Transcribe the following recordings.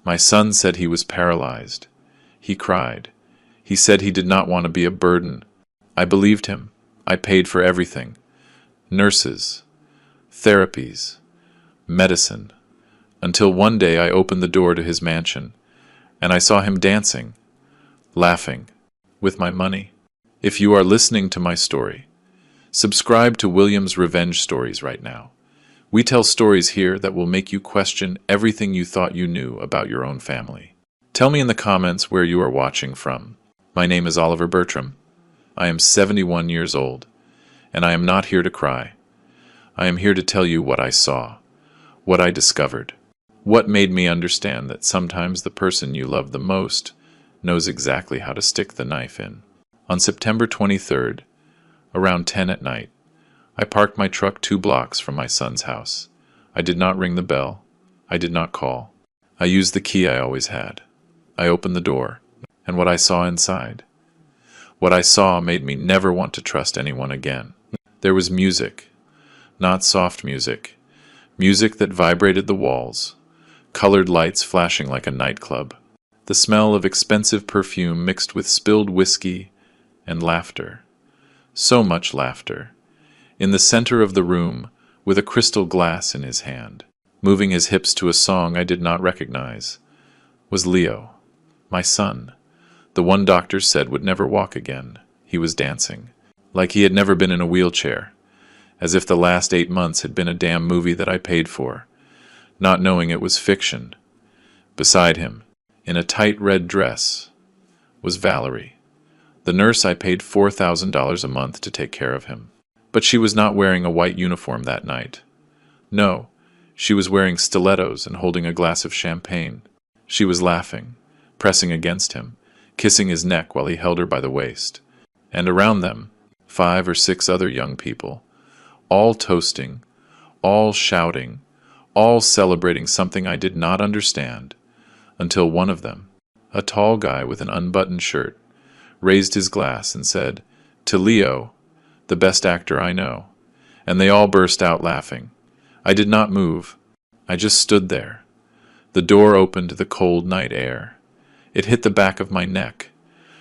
My son said he was paralyzed. He cried. He said he did not want to be a burden. I believed him. I paid for everything. Nurses, therapies, medicine, until one day I opened the door to his mansion, and I saw him dancing, laughing, with my money. If you are listening to my story, subscribe to William's Revenge Stories right now. We tell stories here that will make you question everything you thought you knew about your own family. Tell me in the comments where you are watching from. My name is Oliver Bertram. I am 71 years old, and I am not here to cry. I am here to tell you what I saw, what I discovered, what made me understand that sometimes the person you love the most knows exactly how to stick the knife in. On September 23rd, around 10 at night, I parked my truck 2 blocks from my son's house. I did not ring the bell. I did not call. I used the key I always had. I opened the door, and what I saw inside. What I saw made me never want to trust anyone again. There was music, not soft music, music that vibrated the walls, colored lights flashing like a nightclub, the smell of expensive perfume mixed with spilled whiskey and laughter. So much laughter. In the center of the room, with a crystal glass in his hand, moving his hips to a song I did not recognize, was Leo, my son, the one doctors said would never walk again. He was dancing, like he had never been in a wheelchair, as if the last 8 months had been a damn movie that I paid for, not knowing it was fiction. Beside him, in a tight red dress, was Valerie, the nurse I paid $4,000 a month to take care of him. But she was not wearing a white uniform that night. No, she was wearing stilettos and holding a glass of champagne. She was laughing, pressing against him, kissing his neck while he held her by the waist. And around them, 5 or 6 other young people, all toasting, all shouting, all celebrating something I did not understand, until one of them, a tall guy with an unbuttoned shirt, raised his glass and said, "To Leo, the best actor I know," and they all burst out laughing. I did not move. I just stood there. The door opened to the cold night air. It hit the back of my neck.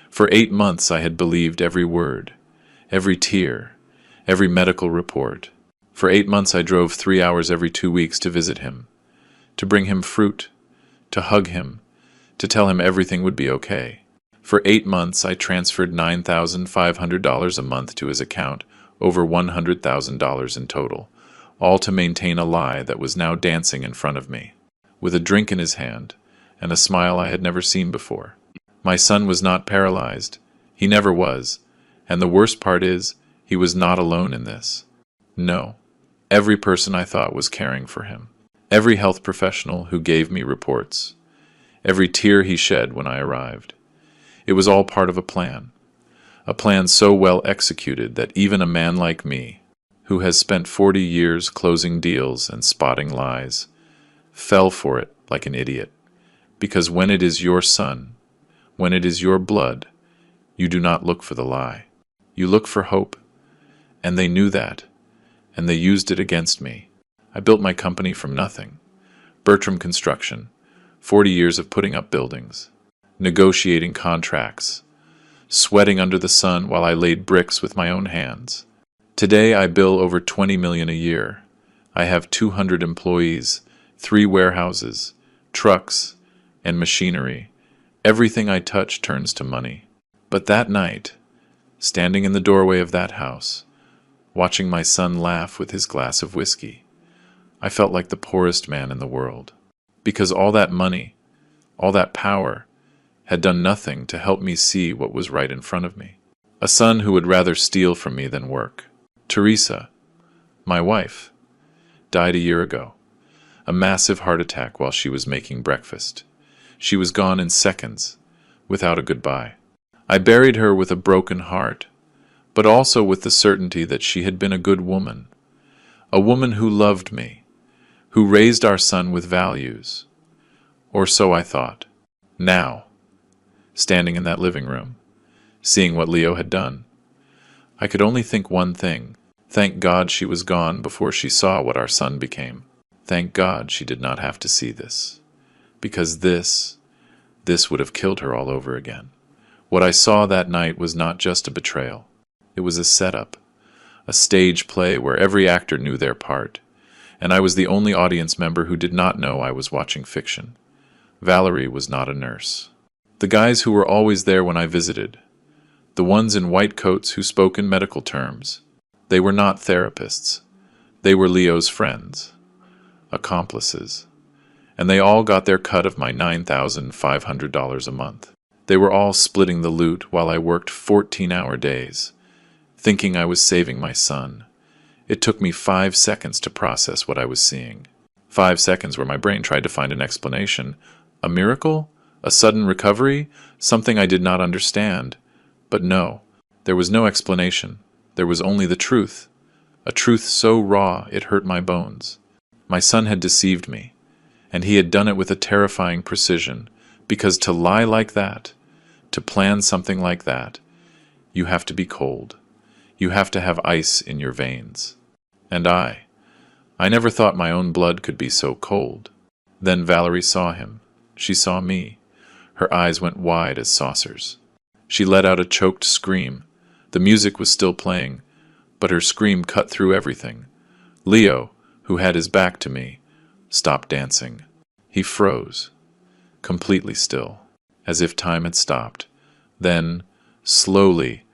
For 8 months I had believed every word, every tear, every medical report. For 8 months I drove 3 hours every 2 weeks to visit him, to bring him fruit, to hug him, to tell him everything would be okay. For 8 months, I transferred $9,500 a month to his account, over $100,000 in total, all to maintain a lie that was now dancing in front of me, with a drink in his hand and a smile I had never seen before. My son was not paralyzed. He never was. And the worst part is, he was not alone in this. No, every person I thought was caring for him. Every health professional who gave me reports. Every tear he shed when I arrived. It was all part of a plan so well executed that even a man like me, who has spent 40 years closing deals and spotting lies, fell for it like an idiot. Because when it is your son, when it is your blood, you do not look for the lie. You look for hope. And they knew that, and they used it against me. I built my company from nothing. Bertram Construction, 40 years of putting up buildings, negotiating contracts, sweating under the sun while I laid bricks with my own hands. Today I bill over $20 million a year. I have 200 employees, 3 warehouses, trucks, and machinery. Everything I touch turns to money. But that night, standing in the doorway of that house, watching my son laugh with his glass of whiskey, I felt like the poorest man in the world. Because all that money, all that power, had done nothing to help me see what was right in front of me. A son who would rather steal from me than work. Teresa, my wife, died a year ago. A massive heart attack while she was making breakfast. She was gone in seconds, without a goodbye. I buried her with a broken heart, but also with the certainty that she had been a good woman. A woman who loved me, who raised our son with values. Or so I thought. Now, standing in that living room, seeing what Leo had done, I could only think one thing. Thank God she was gone before she saw what our son became. Thank God she did not have to see this. because this would have killed her all over again. What I saw that night was not just a betrayal. It was a setup, a stage play where every actor knew their part, and I was the only audience member who did not know I was watching fiction. Valerie was not a nurse. The guys who were always there when I visited, the ones in white coats who spoke in medical terms, they were not therapists. They were Leo's friends, accomplices, and they all got their cut of my $9,500 a month. They were all splitting the loot while I worked 14-hour days, thinking I was saving my son. It took me 5 seconds to process what I was seeing. 5 seconds where my brain tried to find an explanation. A miracle? A sudden recovery? Something I did not understand. But no, there was no explanation. There was only the truth. A truth so raw it hurt my bones. My son had deceived me, and he had done it with a terrifying precision, because to lie like that, to plan something like that, you have to be cold. You have to have ice in your veins. And I never thought my own blood could be so cold. Then Valerie saw him. She saw me. Her eyes went wide as saucers. She let out a choked scream. The music was still playing, but her scream cut through everything. Leo, who had his back to me, stopped dancing. He froze, completely still, as if time had stopped. Then, slowly,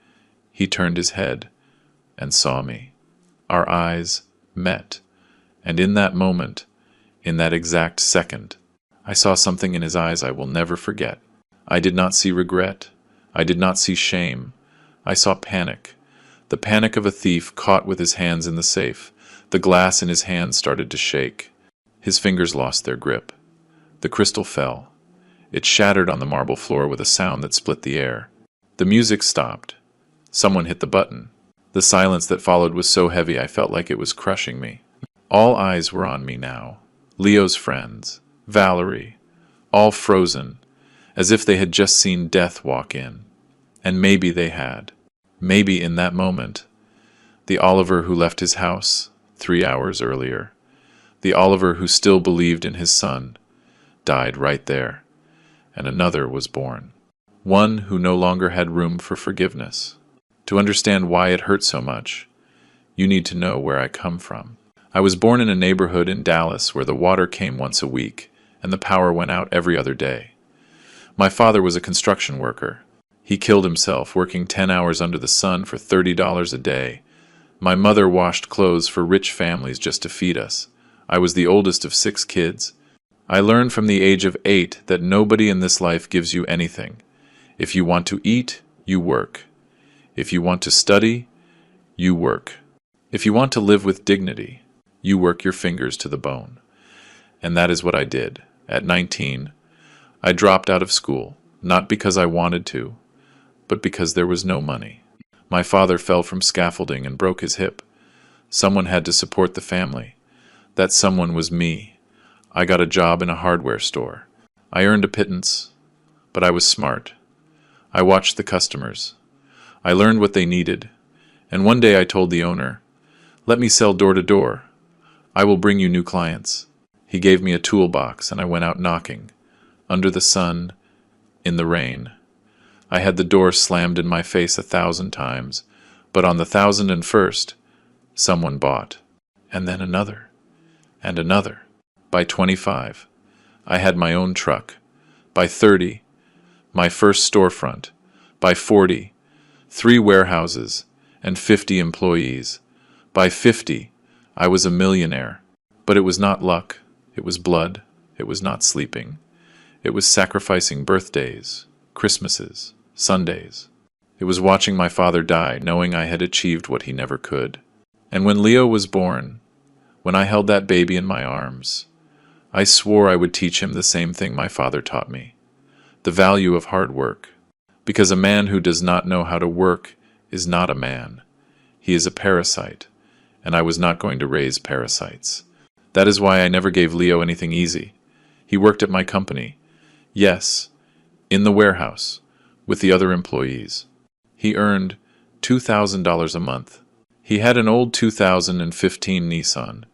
he turned his head and saw me. Our eyes met, and in that moment, in that exact second, I saw something in his eyes I will never forget. I did not see regret. I did not see shame. I saw panic. The panic of a thief caught with his hands in the safe. The glass in his hand started to shake. His fingers lost their grip. The crystal fell. It shattered on the marble floor with a sound that split the air. The music stopped. Someone hit the button. The silence that followed was so heavy I felt like it was crushing me. All eyes were on me now. Leo's friends, Valerie, all frozen, as if they had just seen death walk in. And maybe they had. Maybe in that moment, the Oliver who left his house 3 hours earlier, the Oliver who still believed in his son, died right there, and another was born. One who no longer had room for forgiveness. To understand why it hurt so much, you need to know where I come from. I was born in a neighborhood in Dallas where the water came once a week and the power went out every other day. My father was a construction worker. He killed himself working 10 hours under the sun for $30 a day. My mother washed clothes for rich families just to feed us. I was the oldest of 6 kids. I learned from the age of 8 that nobody in this life gives you anything. If you want to eat, you work. If you want to study, you work. If you want to live with dignity, you work your fingers to the bone. And that is what I did. At 19, I dropped out of school, not because I wanted to, but because there was no money. My father fell from scaffolding and broke his hip. Someone had to support the family. That someone was me. I got a job in a hardware store. I earned a pittance, but I was smart. I watched the customers. I learned what they needed, and one day I told the owner, "Let me sell door to door. I will bring you new clients." He gave me a toolbox, and I went out knocking, under the sun, in the rain. I had the door slammed in my face 1,000 times, but on the 1,001st, someone bought, and then another, and another. By 25, I had my own truck. By 30, my first storefront. By 40, 3 warehouses and 50 employees. By 50, I was a millionaire. But it was not luck. It was blood. It was not sleeping. It was sacrificing birthdays, Christmases, Sundays. It was watching my father die, knowing I had achieved what he never could. And when Leo was born, when I held that baby in my arms, I swore I would teach him the same thing my father taught me, the value of hard work. Because a man who does not know how to work is not a man. He is a parasite, and I was not going to raise parasites. That is why I never gave Leo anything easy. He worked at my company. Yes, in the warehouse, with the other employees. He earned $2,000 a month. He had an old 2015 Nissan.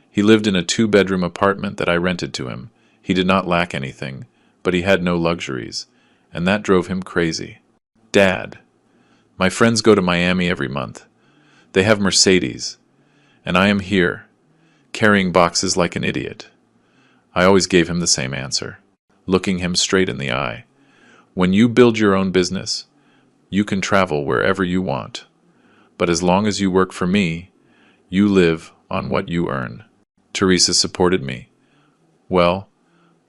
He lived in a 2-bedroom apartment that I rented to him. He did not lack anything, but he had no luxuries, and that drove him crazy. Dad, my friends go to Miami every month. They have Mercedes, and I am here, carrying boxes like an idiot. I always gave him the same answer, looking him straight in the eye. When you build your own business, you can travel wherever you want. But as long as you work for me, you live on what you earn. Teresa supported me. Well,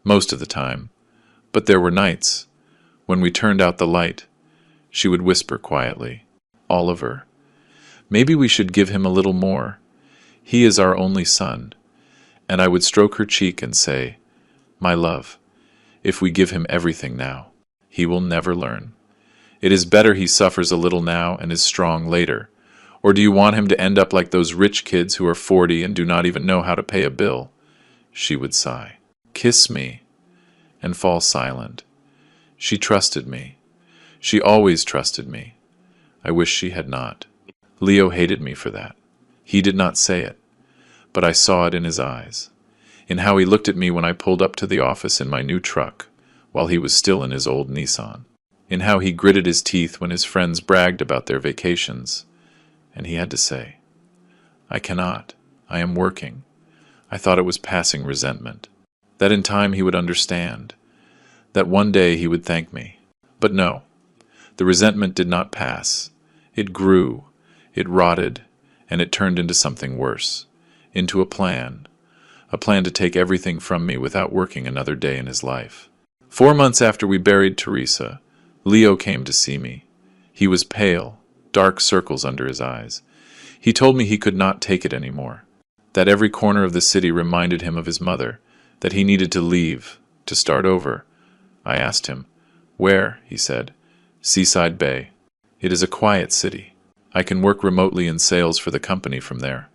most of the time. But there were nights. When we turned out the light, she would whisper quietly, "Oliver, maybe we should give him a little more. He is our only son." And I would stroke her cheek and say, "My love, if we give him everything now, he will never learn. It is better he suffers a little now and is strong later. Or do you want him to end up like those rich kids who are 40 and do not even know how to pay a bill?" She would sigh, kiss me, and fall silent. She trusted me. She always trusted me. I wish she had not. Leo hated me for that. He did not say it, but I saw it in his eyes, in how he looked at me when I pulled up to the office in my new truck, while he was still in his old Nissan, in how he gritted his teeth when his friends bragged about their vacations, and he had to say, "I cannot. I am working." I thought it was passing resentment, that in time he would understand, that one day he would thank me. But no, the resentment did not pass. It grew, it rotted, and it turned into something worse, into a plan to take everything from me without working another day in his life. 4 months after we buried Teresa, Leo came to see me. He was pale, dark circles under his eyes. He told me he could not take it anymore, that every corner of the city reminded him of his mother, that he needed to leave, to start over. I asked him, "Where?" He said, "Seaside Bay. It is a quiet city. I can work remotely in sales for the company from there."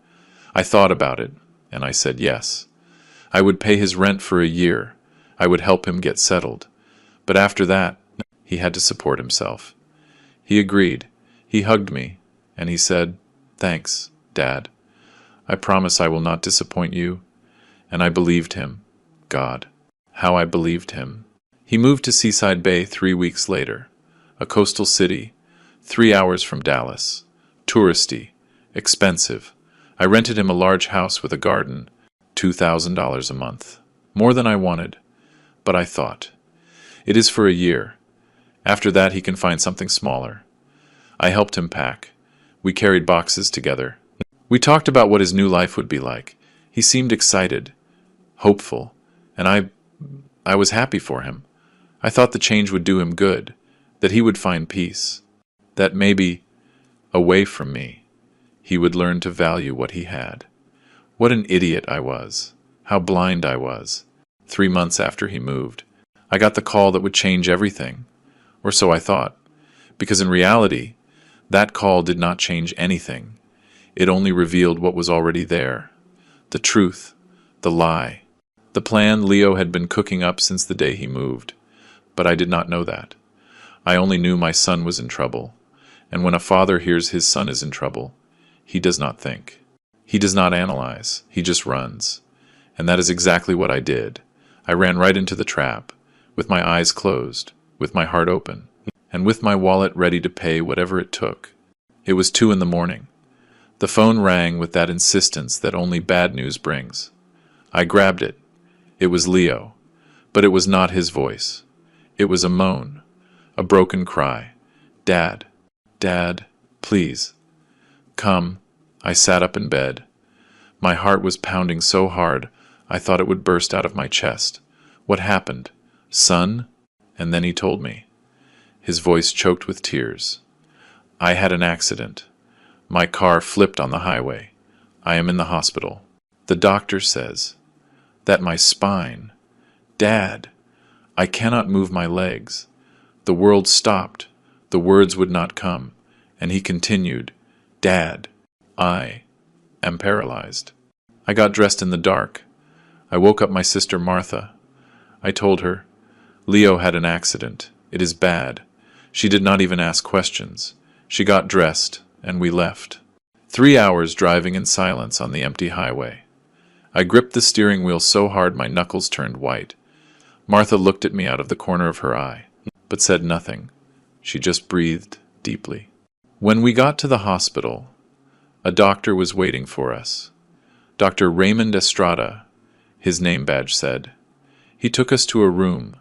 I thought about it, and I said yes. I would pay his rent for a year. I would help him get settled. But after that, he had to support himself. He agreed. He hugged me, and he said, "Thanks, Dad. I promise I will not disappoint you." And I believed him. God, how I believed him. He moved to Seaside Bay 3 weeks later, a coastal city, 3 hours from Dallas, touristy, expensive. I rented him a large house with a garden, $2,000 a month, more than I wanted. But I thought, it is for a year. After that he can find something smaller. I helped him pack. We carried boxes together. We talked about what his new life would be like. He seemed excited, hopeful, and I was happy for him. I thought the change would do him good, that he would find peace, that maybe, away from me, he would learn to value what he had. What an idiot I was. How blind I was. 3 months after he moved, I got the call that would change everything, or so I thought, because in reality, that call did not change anything. It only revealed what was already there. The truth, the lie, the plan Leo had been cooking up since the day he moved. But I did not know that. I only knew my son was in trouble, and when a father hears his son is in trouble, he does not think. He does not analyze. He just runs. And that is exactly what I did. I ran right into the trap, with my eyes closed, with my heart open, and with my wallet ready to pay whatever it took. It was 2 in the morning. The phone rang with that insistence that only bad news brings. I grabbed it. It was Leo, but it was not his voice. It was a moan, a broken cry. "Dad, Dad, please, come." I sat up in bed. My heart was pounding so hard I thought it would burst out of my chest. What happened? "Son?" And then he told me. His voice choked with tears. "I had an accident. My car flipped on the highway. I am in the hospital. The doctor says that my spine... Dad, I cannot move my legs. The world stopped. The words would not come." And he continued, "Dad, I am paralyzed." I got dressed in the dark. I woke up my sister Martha. I told her, "Leo had an accident. It is bad." She did not even ask questions. She got dressed, and we left. 3 hours driving in silence on the empty highway. I gripped the steering wheel so hard my knuckles turned white. Martha looked at me out of the corner of her eye, but said nothing. She just breathed deeply. When we got to the hospital, a doctor was waiting for us. Dr. Raymond Estrada, his name badge said. He took us to a room,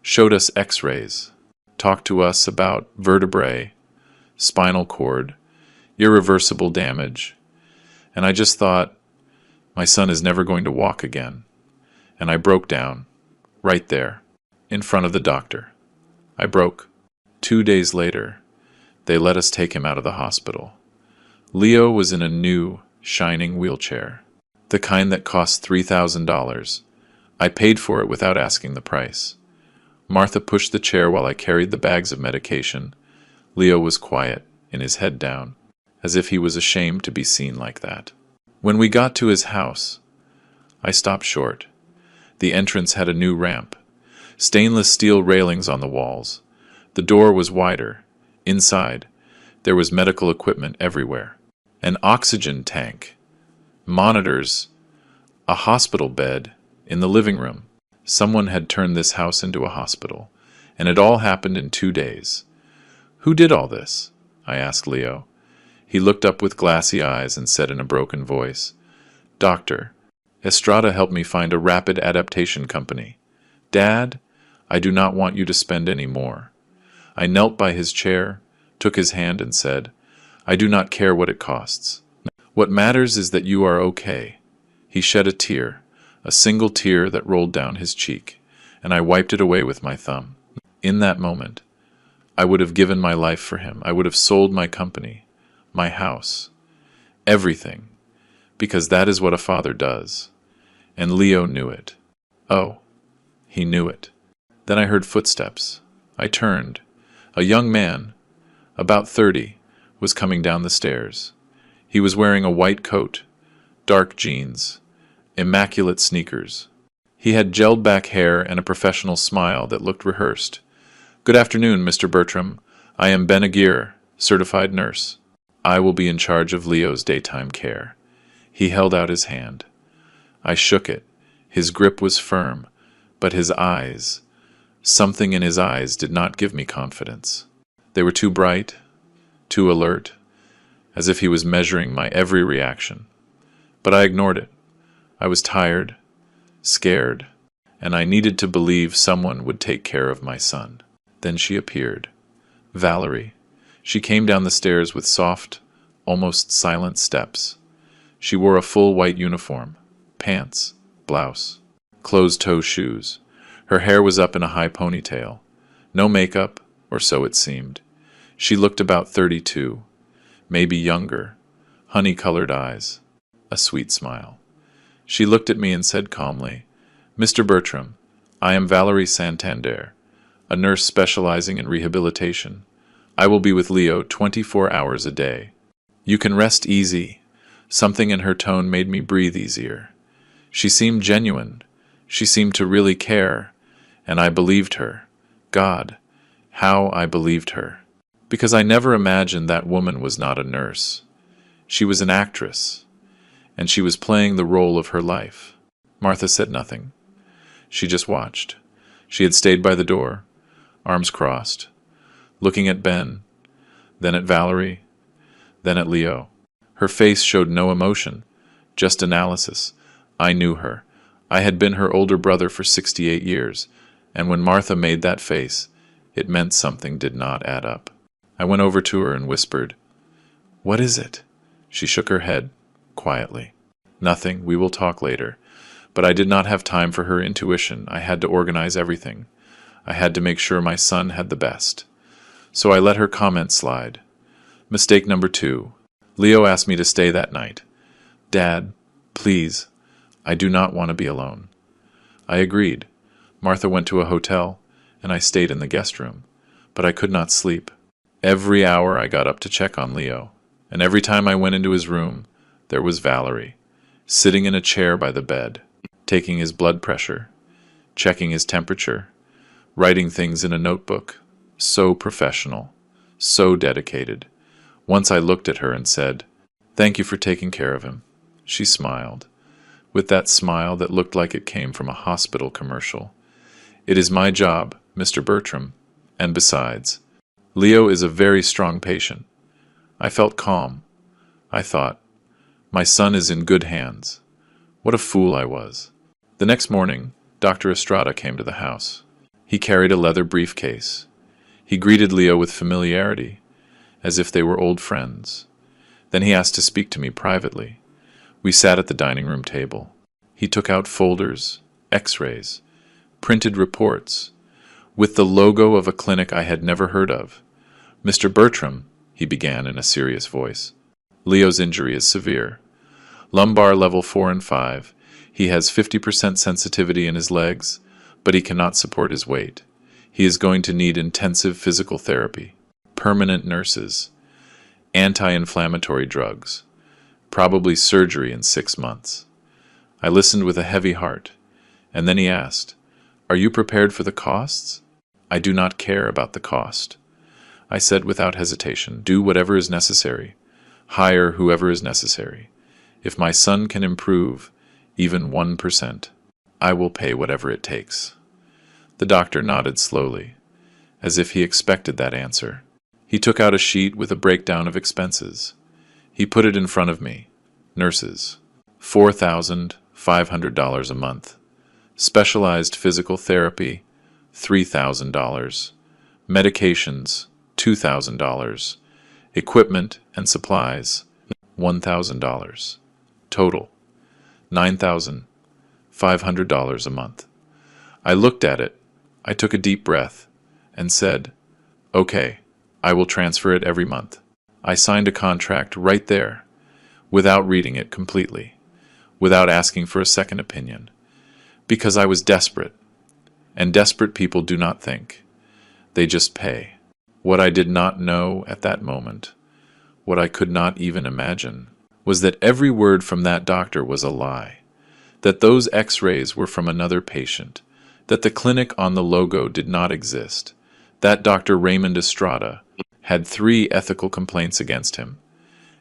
showed us x-rays, talked to us about vertebrae, spinal cord, irreversible damage, and I just thought, my son is never going to walk again. And I broke down, right there, in front of the doctor. I broke. 2 days later, they let us take him out of the hospital. Leo was in a new, shining wheelchair, the kind that cost $3,000. I paid for it without asking the price. Martha pushed the chair while I carried the bags of medication. Leo was quiet, in his head down, as if he was ashamed to be seen like that. When we got to his house, I stopped short. The entrance had a new ramp, stainless steel railings on the walls. The door was wider. Inside, there was medical equipment everywhere. An oxygen tank, monitors, a hospital bed in the living room. Someone had turned this house into a hospital, and it all happened in 2 days. Who did all this? I asked Leo. He looked up with glassy eyes and said in a broken voice, Doctor, Estrada helped me find a rapid adaptation company. Dad, I do not want you to spend any more. I knelt by his chair, took his hand and said, I do not care what it costs. What matters is that you are okay. He shed a tear, a single tear that rolled down his cheek, and I wiped it away with my thumb. In that moment, I would have given my life for him. I would have sold my company, my house, everything, because that is what a father does. And Leo knew it. Oh, he knew it. Then I heard footsteps. I turned. A young man, about 30, was coming down the stairs. He was wearing a white coat, dark jeans, immaculate sneakers. He had gelled back hair and a professional smile that looked rehearsed. Good afternoon, Mr. Bertram. I am Ben Aguirre, certified nurse. I will be in charge of Leo's daytime care. He held out his hand. I shook it. His grip was firm, but his eyes, something in his eyes did not give me confidence. They were too bright, too alert, as if he was measuring my every reaction. But I ignored it. I was tired, scared, and I needed to believe someone would take care of my son. Then she appeared. Valerie. She came down the stairs with soft, almost silent steps. She wore a full white uniform, pants, blouse, closed-toe shoes. Her hair was up in a high ponytail. No makeup, or so it seemed. She looked about 32, maybe younger, honey-colored eyes, a sweet smile. She looked at me and said calmly, Mr. Bertram, I am Valerie Santander, a nurse specializing in rehabilitation. I will be with Leo 24 hours a day. You can rest easy. Something in her tone made me breathe easier. She seemed genuine. She seemed to really care, and I believed her. God, how I believed her. Because I never imagined that woman was not a nurse. She was an actress, and she was playing the role of her life. Martha said nothing. She just watched. She had stayed by the door, arms crossed, looking at Ben, then at Valerie, then at Leo. Her face showed no emotion, just analysis. I knew her. I had been her older brother for 68 years, and when Martha made that face, it meant something did not add up. I went over to her and whispered, What is it? She shook her head, quietly. Nothing, we will talk later. But I did not have time for her intuition. I had to organize everything. I had to make sure my son had the best. So I let her comment slide. Mistake number 2. Leo asked me to stay that night. Dad, please, I do not want to be alone. I agreed. Martha went to a hotel, and I stayed in the guest room. But I could not sleep. Every hour I got up to check on Leo, and every time I went into his room, there was Valerie, sitting in a chair by the bed, taking his blood pressure, checking his temperature, writing things in a notebook. So professional, so dedicated. Once I looked at her and said, Thank you for taking care of him. She smiled, with that smile that looked like it came from a hospital commercial. It is my job, Mr. Bertram, and besides, Leo is a very strong patient. I felt calm. I thought, my son is in good hands. What a fool I was. The next morning, Dr. Estrada came to the house. He carried a leather briefcase. He greeted Leo with familiarity, as if they were old friends. Then he asked to speak to me privately. We sat at the dining room table. He took out folders, x-rays, printed reports, with the logo of a clinic I had never heard of. Mr. Bertram, he began in a serious voice, Leo's injury is severe. Lumbar level 4 and 5. He has 50% sensitivity in his legs, but he cannot support his weight. He is going to need intensive physical therapy, permanent nurses, anti-inflammatory drugs, probably surgery in 6 months. I listened with a heavy heart, and then he asked, "Are you prepared for the costs?" "I do not care about the cost," I said without hesitation. "Do whatever is necessary. Hire whoever is necessary. If my son can improve even 1%, I will pay whatever it takes." The doctor nodded slowly, as if he expected that answer. He took out a sheet with a breakdown of expenses. He put it in front of me. Nurses, $4,500 a month. Specialized physical therapy, $3,000. Medications, $2,000. Equipment and supplies, $1,000. Total, $9,500 a month. I looked at it. I took a deep breath and said, "Okay, I will transfer it every month." I signed a contract right there, without reading it completely, without asking for a second opinion, because I was desperate, and desperate people do not think. They just pay. What I did not know at that moment, what I could not even imagine, was that every word from that doctor was a lie, that those x-rays were from another patient, that the clinic on the logo did not exist, that Dr. Raymond Estrada had 3 ethical complaints against him,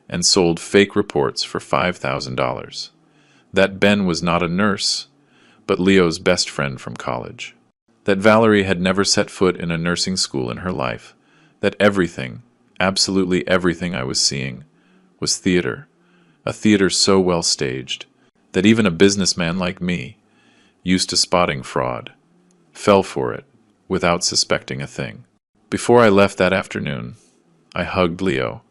and sold fake reports for $5,000, that Ben was not a nurse, but Leo's best friend from college, that Valerie had never set foot in a nursing school in her life, that everything, absolutely everything I was seeing, was theater, a theater so well staged, that even a businessman like me, used to spotting fraud, fell for it without suspecting a thing. Before I left that afternoon, I hugged Leo.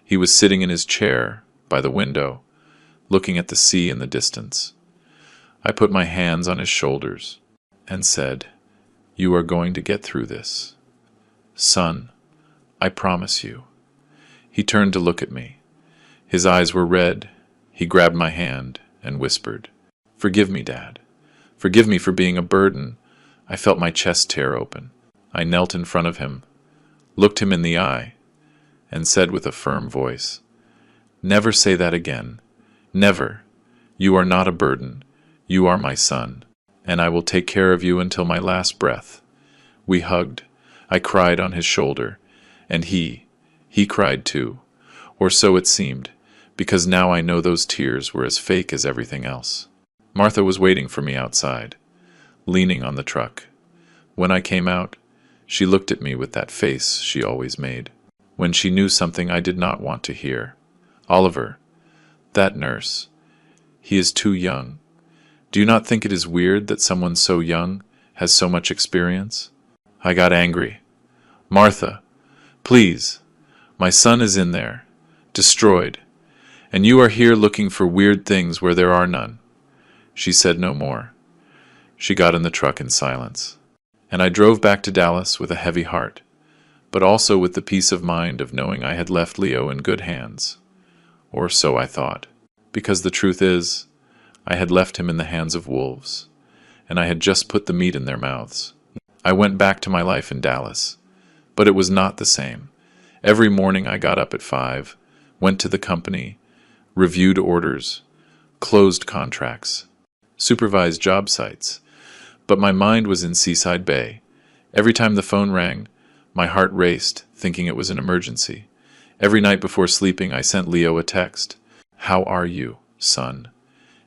He was sitting in his chair by the window, looking at the sea in the distance. I put my hands on his shoulders and said, "You are going to get through this. Son, I promise you." He turned to look at me. His eyes were red. He grabbed my hand and whispered, "Forgive me, Dad. Forgive me for being a burden." I felt my chest tear open. I knelt in front of him, looked him in the eye, and said with a firm voice, "Never say that again. Never. You are not a burden. You are my son, and I will take care of you until my last breath." We hugged. I cried on his shoulder, and he cried too, or so it seemed, because now I know those tears were as fake as everything else. Martha was waiting for me outside, leaning on the truck. When I came out, she looked at me with that face she always made, when she knew something I did not want to hear. "Oliver, that nurse, he is too young. Do you not think it is weird that someone so young has so much experience?" I got angry. "Martha, please, my son is in there, destroyed, and you are here looking for weird things where there are none." She said no more. She got in the truck in silence, and I drove back to Dallas with a heavy heart, but also with the peace of mind of knowing I had left Leo in good hands. Or so I thought, because the truth is, I had left him in the hands of wolves, and I had just put the meat in their mouths. I went back to my life in Dallas, but it was not the same. Every morning I got up at 5, went to the company, reviewed orders, closed contracts, supervised job sites, but my mind was in Seaside Bay. Every time the phone rang, my heart raced, thinking it was an emergency. Every night before sleeping, I sent Leo a text, "How are you, son?"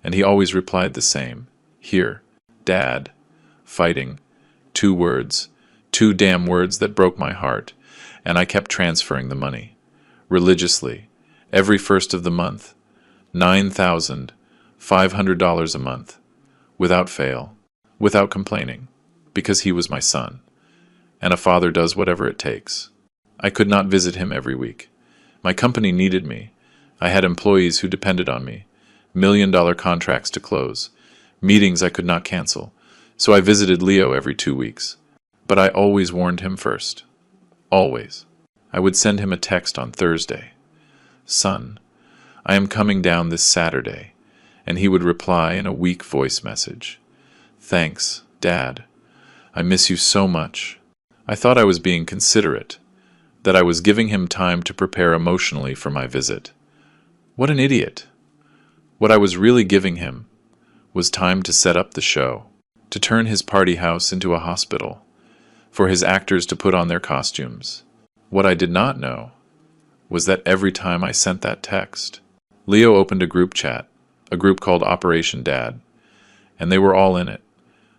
And he always replied the same, "Here, Dad, fighting, 2 words, 2 damn words that broke my heart, and I kept transferring the money. Religiously, every first of the month, $9,500 a month, without fail, without complaining, because he was my son, and a father does whatever it takes. I could not visit him every week. My company needed me. I had employees who depended on me, $1 million contracts to close, meetings I could not cancel, so I visited Leo every 2 weeks. But I always warned him first. Always. I would send him a text on Thursday. "Son, I am coming down this Saturday," and he would reply in a weak voice message. "Thanks, Dad. I miss you so much." I thought I was being considerate, that I was giving him time to prepare emotionally for my visit. What an idiot! What I was really giving him was time to set up the show, to turn his party house into a hospital, for his actors to put on their costumes. What I did not know was that every time I sent that text, Leo opened a group chat, a group called Operation Dad, and they were all in it.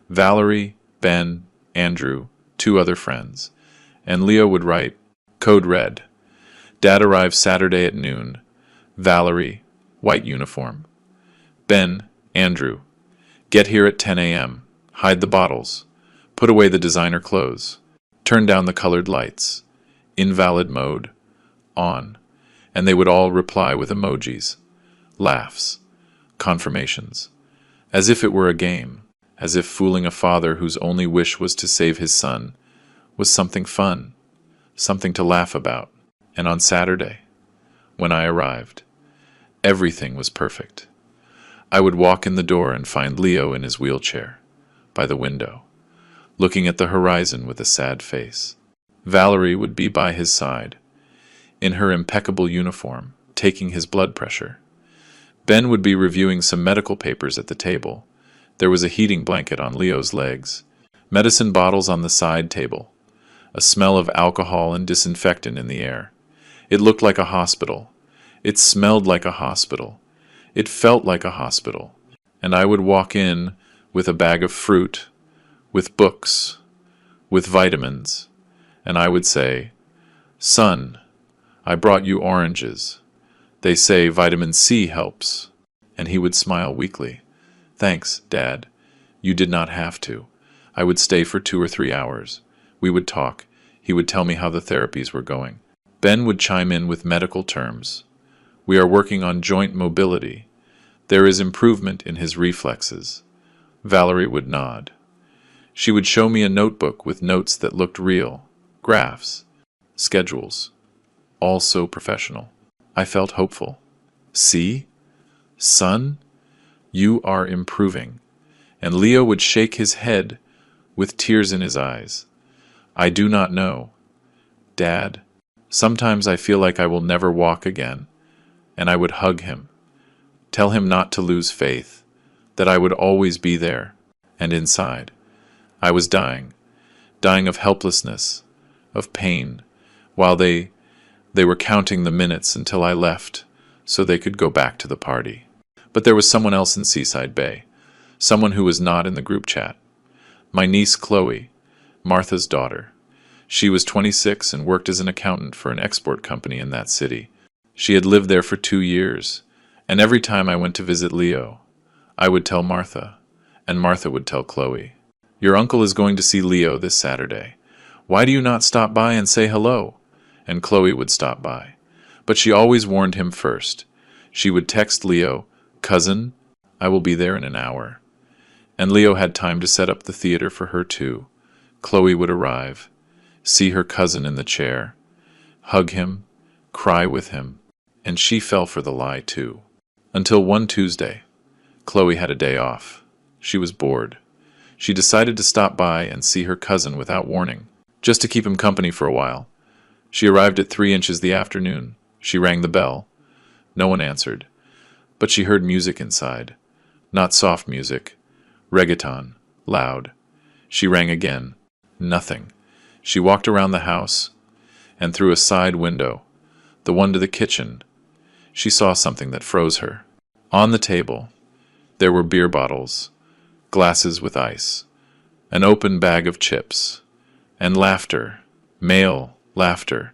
Valerie, Ben, Andrew, 2 other friends, and Leo would write, "Code Red. Dad arrives Saturday at noon. Valerie, white uniform. Ben, Andrew, get here at 10 a.m. Hide the bottles. Put away the designer clothes. Turn down the colored lights. Invalid mode. On." And they would all reply with emojis, laughs, confirmations, as if it were a game, as if fooling a father whose only wish was to save his son was something fun, something to laugh about. And on Saturday, when I arrived, everything was perfect. I would walk in the door and find Leo in his wheelchair, by the window, looking at the horizon with a sad face. Valerie would be by his side, in her impeccable uniform, taking his blood pressure. Ben would be reviewing some medical papers at the table. There was a heating blanket on Leo's legs, medicine bottles on the side table, a smell of alcohol and disinfectant in the air. It looked like a hospital. It smelled like a hospital. It felt like a hospital. And I would walk in with a bag of fruit, with books, with vitamins, and I would say, "Son, I brought you oranges. They say vitamin C helps." And he would smile weakly. "Thanks, Dad. You did not have to." I would stay for 2 or 3 hours. We would talk. He would tell me how the therapies were going. Ben would chime in with medical terms. "We are working on joint mobility. There is improvement in his reflexes." Valerie would nod. She would show me a notebook with notes that looked real, graphs, schedules, all so professional. I felt hopeful. "See? Son, you are improving." And Leo would shake his head with tears in his eyes. "I do not know. Dad, sometimes I feel like I will never walk again." And I would hug him, tell him not to lose faith, that I would always be there. And inside, I was dying of helplessness, of pain, while they were counting the minutes until I left so they could go back to the party. But there was someone else in Seaside Bay, someone who was not in the group chat. My niece Chloe, Martha's daughter. She was 26 and worked as an accountant for an export company in that city. She had lived there for 2 years, and every time I went to visit Leo, I would tell Martha, and Martha would tell Chloe, "Your uncle is going to see Leo this Saturday. Why do you not stop by and say hello?" And Chloe would stop by. But she always warned him first. She would text Leo, "Cousin, I will be there in an hour." And Leo had time to set up the theater for her too. Chloe would arrive, see her cousin in the chair, hug him, cry with him, and she fell for the lie too. Until one Tuesday, Chloe had a day off. She was bored. She decided to stop by and see her cousin without warning, just to keep him company for a while. She arrived at 3 inches the afternoon. She rang the bell. No one answered, but she heard music inside. Not soft music, reggaeton, loud. She rang again. Nothing. She walked around the house, and through a side window, the one to the kitchen, she saw something that froze her. On the table, there were beer bottles, glasses with ice, an open bag of chips, and laughter, male laughter.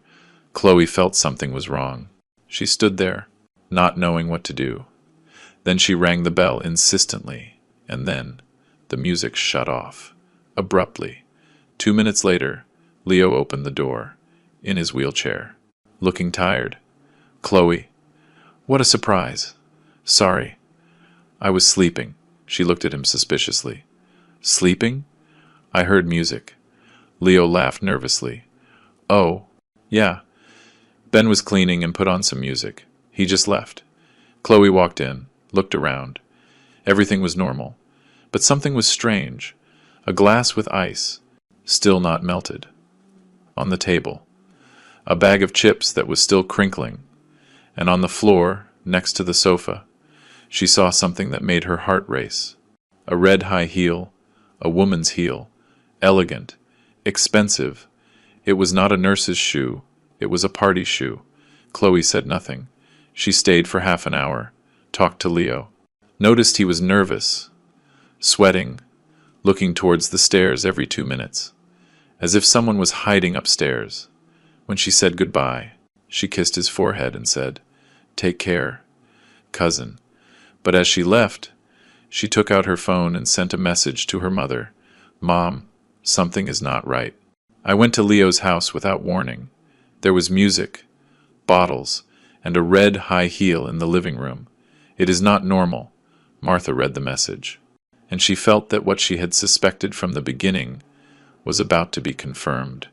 Chloe felt something was wrong. She stood there, not knowing what to do. Then she rang the bell insistently, and then the music shut off, abruptly. 2 minutes later, Leo opened the door, in his wheelchair, looking tired. "Chloe, what a surprise. Sorry. I was sleeping." She looked at him suspiciously. "Sleeping?" "I heard music." Leo laughed nervously. "Oh, yeah. Ben was cleaning and put on some music. He just left." Chloe walked in, looked around. Everything was normal, but something was strange. A glass with ice, still not melted. On the table, a bag of chips that was still crinkling, and on the floor, next to the sofa, she saw something that made her heart race. A red high heel, a woman's heel, elegant, expensive. It was not a nurse's shoe, it was a party shoe. Chloe said nothing. She stayed for half an hour, talked to Leo. Noticed he was nervous, sweating, looking towards the stairs every 2 minutes, as if someone was hiding upstairs. When she said goodbye, she kissed his forehead and said, "Take care, cousin." But as she left, she took out her phone and sent a message to her mother. "Mom, something is not right." I went to Leo's house without warning. There was music, bottles, and a red high heel in the living room. "It is not normal," Martha read the message, and she felt that what she had suspected from the beginning was about to be confirmed.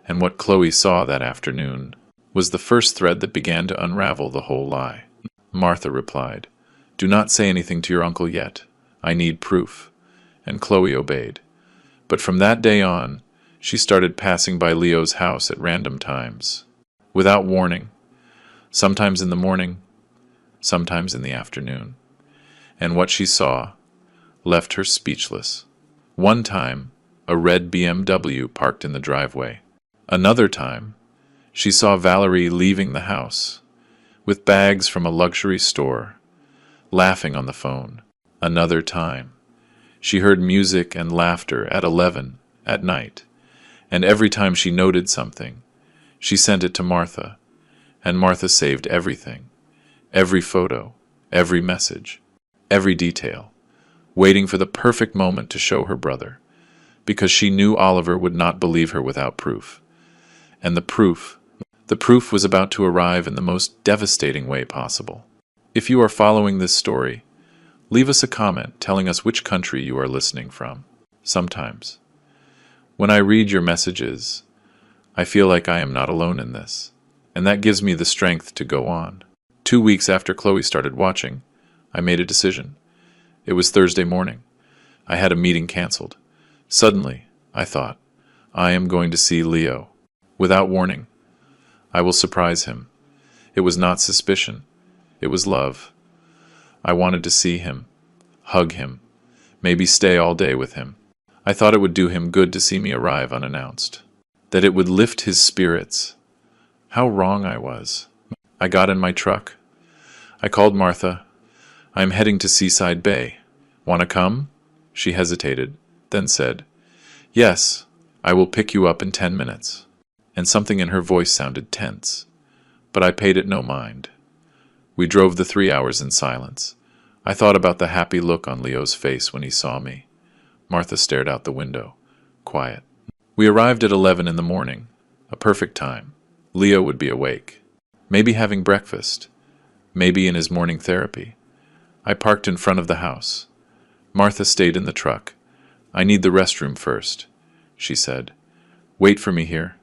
And what Chloe saw that afternoon was the first thread that began to unravel the whole lie. Martha replied, "Do not say anything to your uncle yet. I need proof." And Chloe obeyed. But from that day on, she started passing by Leo's house at random times, without warning, sometimes in the morning, sometimes in the afternoon. And what she saw left her speechless. One time, a red BMW parked in the driveway. Another time, she saw Valerie leaving the house, with bags from a luxury store, laughing on the phone. Another time, she heard music and laughter at 11 at night, and every time she noted something, she sent it to Martha, and Martha saved everything, every photo, every message, every detail, waiting for the perfect moment to show her brother, because she knew Oliver would not believe her without proof. And the proof was about to arrive in the most devastating way possible. If you are following this story, leave us a comment telling us which country you are listening from. Sometimes, when I read your messages, I feel like I am not alone in this, and that gives me the strength to go on. 2 weeks after Chloe started watching, I made a decision. It was Thursday morning. I had a meeting canceled. Suddenly, I thought, I am going to see Leo. Without warning. I will surprise him. It was not suspicion. It was love. I wanted to see him, hug him, maybe stay all day with him. I thought it would do him good to see me arrive unannounced, that it would lift his spirits. How wrong I was. I got in my truck. I called Martha. I am heading to Seaside Bay. Want to come? She hesitated, then said, "Yes, I will pick you up in 10 minutes." And something in her voice sounded tense, but I paid it no mind. We drove the 3 hours in silence. I thought about the happy look on Leo's face when he saw me. Martha stared out the window, quiet. We arrived at 11 in the morning, a perfect time. Leo would be awake, maybe having breakfast, maybe in his morning therapy. I parked in front of the house. Martha stayed in the truck. "I need the restroom first," she said. "Wait for me here."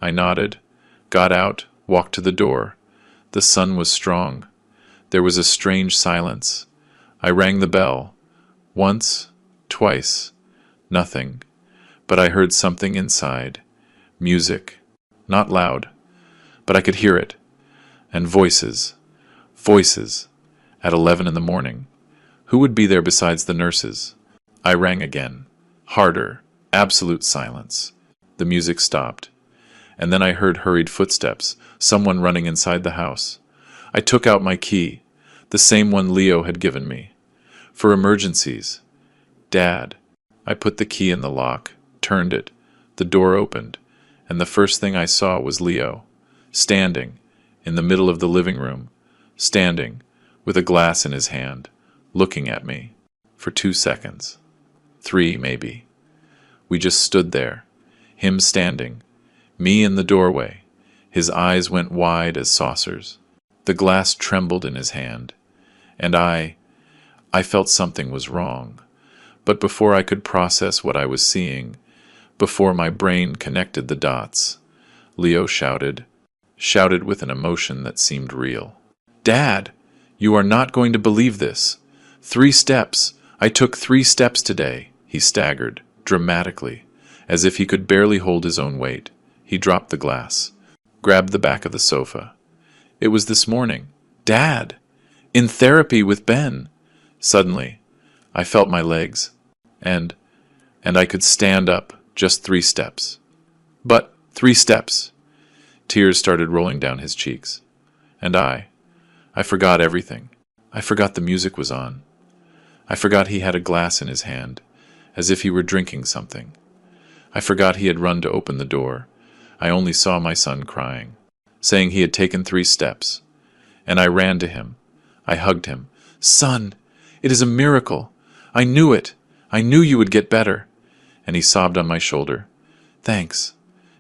I nodded, got out, walked to the door. The sun was strong. There was a strange silence. I rang the bell. Once, twice, nothing. But I heard something inside. Music. Not loud, but I could hear it. And voices. Voices. At 11 in the morning. Who would be there besides the nurses? I rang again. Harder. Absolute silence. The music stopped. And then I heard hurried footsteps, someone running inside the house. I took out my key, the same one Leo had given me. For emergencies. Dad. I put the key in the lock, turned it, the door opened, and the first thing I saw was Leo, standing, in the middle of the living room, standing, with a glass in his hand, looking at me, for 2 seconds. 3, maybe. We just stood there, him standing, me in the doorway. His eyes went wide as saucers. The glass trembled in his hand, and I felt something was wrong. But before I could process what I was seeing, before my brain connected the dots, Leo shouted with an emotion that seemed real. "Dad, you are not going to believe this. 3 steps. I took 3 steps today." He staggered, dramatically, as if he could barely hold his own weight. He dropped the glass, grabbed the back of the sofa. "It was this morning. Dad! In therapy with Ben." Suddenly, I felt my legs, and I could stand up, just 3 steps. But 3 steps. Tears started rolling down his cheeks. And I forgot everything. I forgot the music was on. I forgot he had a glass in his hand, as if he were drinking something. I forgot he had run to open the door. I only saw my son crying, saying he had taken 3 steps. And I ran to him. I hugged him. "Son, it is a miracle. I knew it. I knew you would get better." And he sobbed on my shoulder. "Thanks,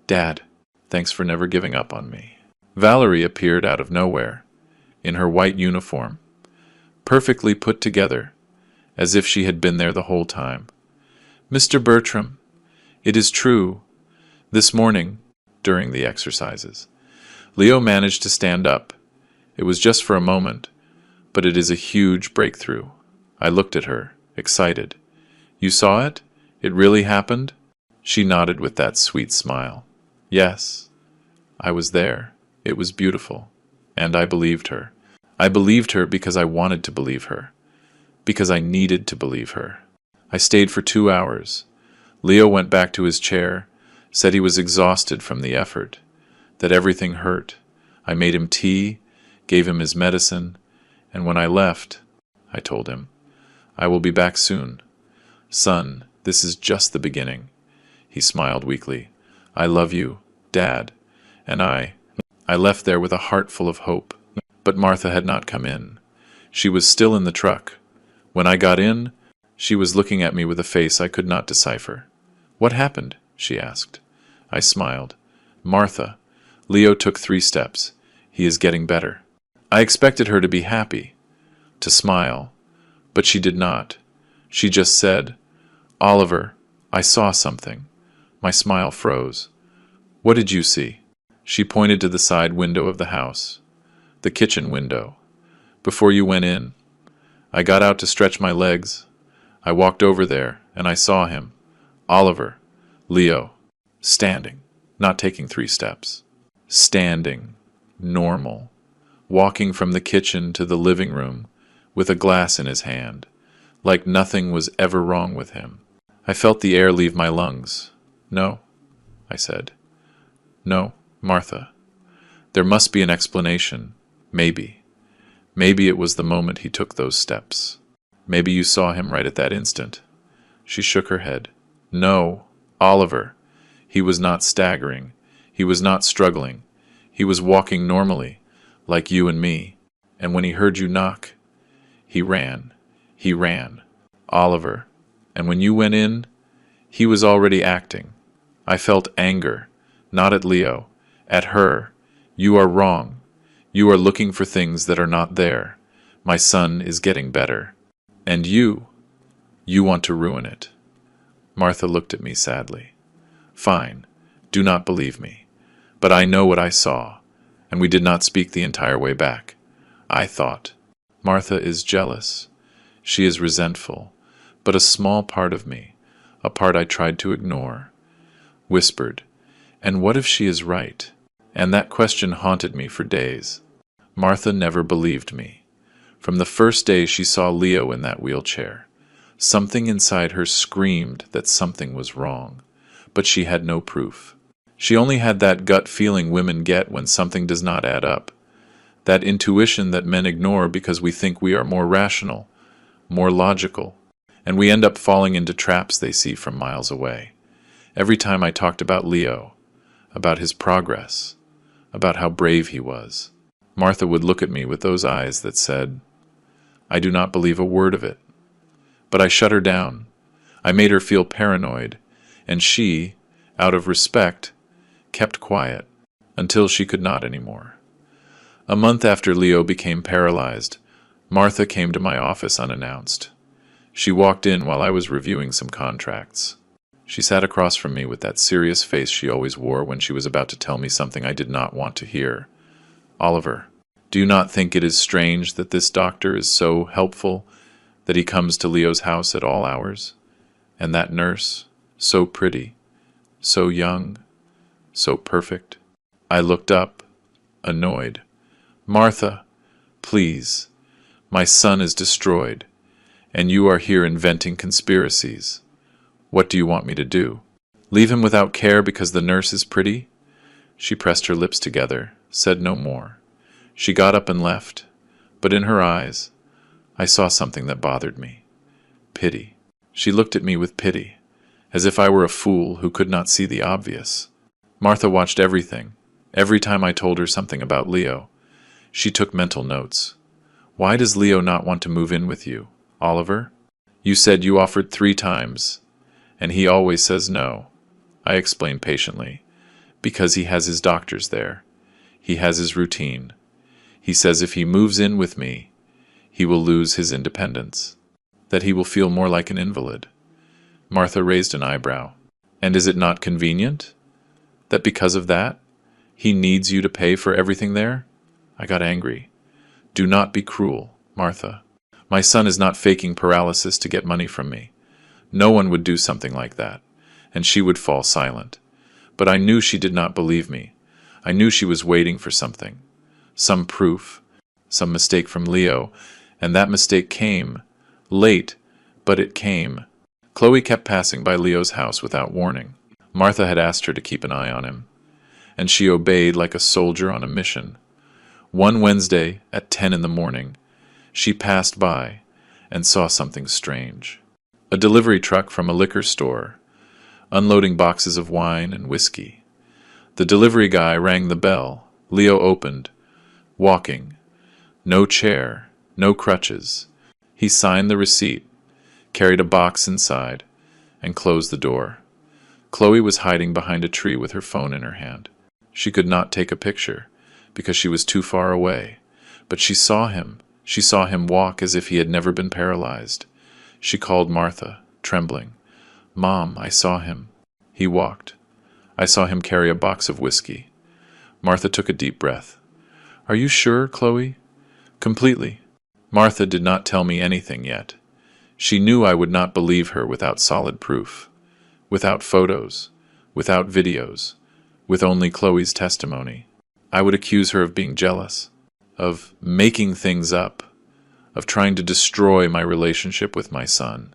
Dad. Thanks for never giving up on me." Valerie appeared out of nowhere, in her white uniform, perfectly put together, as if she had been there the whole time. "Mr. Bertram, it is true. This morning, during the exercises, Leo managed to stand up. It was just for a moment, but it is a huge breakthrough." I looked at her, excited. "You saw it? It really happened?" She nodded with that sweet smile. "Yes, I was there. It was beautiful." And I believed her. I believed her because I wanted to believe her, because I needed to believe her. I stayed for 2 hours. Leo went back to his chair, said he was exhausted from the effort, that everything hurt. I made him tea, gave him his medicine, and when I left, I told him, "I will be back soon. Son, this is just the beginning." He smiled weakly. "I love you, Dad." And I left there with a heart full of hope. But Martha had not come in. She was still in the truck. When I got in, she was looking at me with a face I could not decipher. "What happened?" she asked. I smiled. "Martha, Leo took 3 steps. He is getting better." I expected her to be happy, to smile, but she did not. She just said, "Oliver, I saw something." My smile froze. "What did you see?" She pointed to the side window of the house, the kitchen window. "Before you went in, I got out to stretch my legs. I walked over there, and I saw him, Oliver, Leo, standing, not taking 3 steps. Standing, normal, walking from the kitchen to the living room with a glass in his hand, like nothing was ever wrong with him. I felt the air leave my lungs. "No," I said. "No, Martha. There must be an explanation. Maybe. Maybe it was the moment he took those steps. Maybe you saw him right at that instant." She shook her head. "No, Oliver. He was not staggering. He was not struggling. He was walking normally, like you and me. And when he heard you knock, he ran. He ran. Oliver. And when you went in, he was already acting. I felt anger, not at Leo, at her. You are wrong. You are looking for things that are not there. My son is getting better. And you want to ruin it." Martha looked at me sadly. "Fine. Do not believe me. But I know what I saw, and we did not speak the entire way back. I thought, Martha is jealous. She is resentful. But a small part of me, a part I tried to ignore, whispered, and what if she is right? And that question haunted me for days. Martha never believed me. From the first day she saw Leo in that wheelchair, something inside her screamed that something was wrong, but she had no proof. She only had that gut feeling women get when something does not add up, that intuition that men ignore because we think we are more rational, more logical. and we end up falling into traps they see from miles away. Every time I talked about Leo, about his progress, about how brave he was, Martha would look at me with those eyes that said, "I do not believe a word of it." But I shut her down. I made her feel paranoid, and she, out of respect, kept quiet until she could not anymore. A month after Leo became paralyzed, Martha came to my office unannounced. She walked in while I was reviewing some contracts. She sat across from me with that serious face she always wore when she was about to tell me something I did not want to hear. "Oliver, do you not think it is strange that this doctor is so helpful, that he comes to Leo's house at all hours? And that nurse, so pretty, so young, so perfect?" I looked up, annoyed. "Martha, please. My son is destroyed, and you are here inventing conspiracies. What do you want me to do? Leave him without care because the nurse is pretty?" She pressed her lips together, said no more. She got up and left, but in her eyes, I saw something that bothered me. Pity. She looked at me with pity, as if I were a fool who could not see the obvious. Martha watched everything. Every time I told her something about Leo, she took mental notes. "Why does Leo not want to move in with you, Oliver? You said you offered 3 times, and he always says no." I explained patiently. "Because he has his doctors there. He has his routine. He says if he moves in with me, he will lose his independence, that he will feel more like an invalid." Martha raised an eyebrow. "And is it not convenient? That because of that, he needs you to pay for everything there?" I got angry. "Do not be cruel, Martha. My son is not faking paralysis to get money from me. No one would do something like that." And she would fall silent. But I knew she did not believe me. I knew she was waiting for something. Some proof, some mistake from Leo, and that mistake came. Late, but it came. Chloe kept passing by Leo's house without warning. Martha had asked her to keep an eye on him, and she obeyed like a soldier on a mission. One Wednesday at 10 in the morning, she passed by and saw something strange. A delivery truck from a liquor store, unloading boxes of wine and whiskey. The delivery guy rang the bell. Leo opened, walking. No chair, no crutches. He signed the receipt, carried a box inside, and closed the door. Chloe was hiding behind a tree with her phone in her hand. She could not take a picture, because she was too far away. But she saw him. She saw him walk as if he had never been paralyzed. She called Martha, trembling. "Mom, I saw him." He walked. I saw him carry a box of whiskey. Martha took a deep breath. "Are you sure, Chloe?" "Completely." Martha did not tell me anything yet. She knew I would not believe her without solid proof, without photos, without videos, with only Chloe's testimony. I would accuse her of being jealous, of making things up, of trying to destroy my relationship with my son.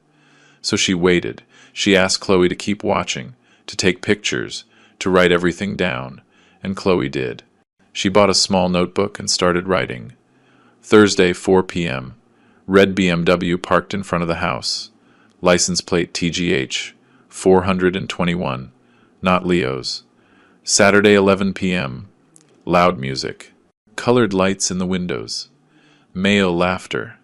So she waited. She asked Chloe to keep watching, to take pictures, to write everything down, and Chloe did. She bought a small notebook and started writing. Thursday, 4 p.m. Red BMW parked in front of the house. License plate TGH 421, not Leo's. Saturday, 11 p.m. Loud music. Colored lights in the windows. Male laughter.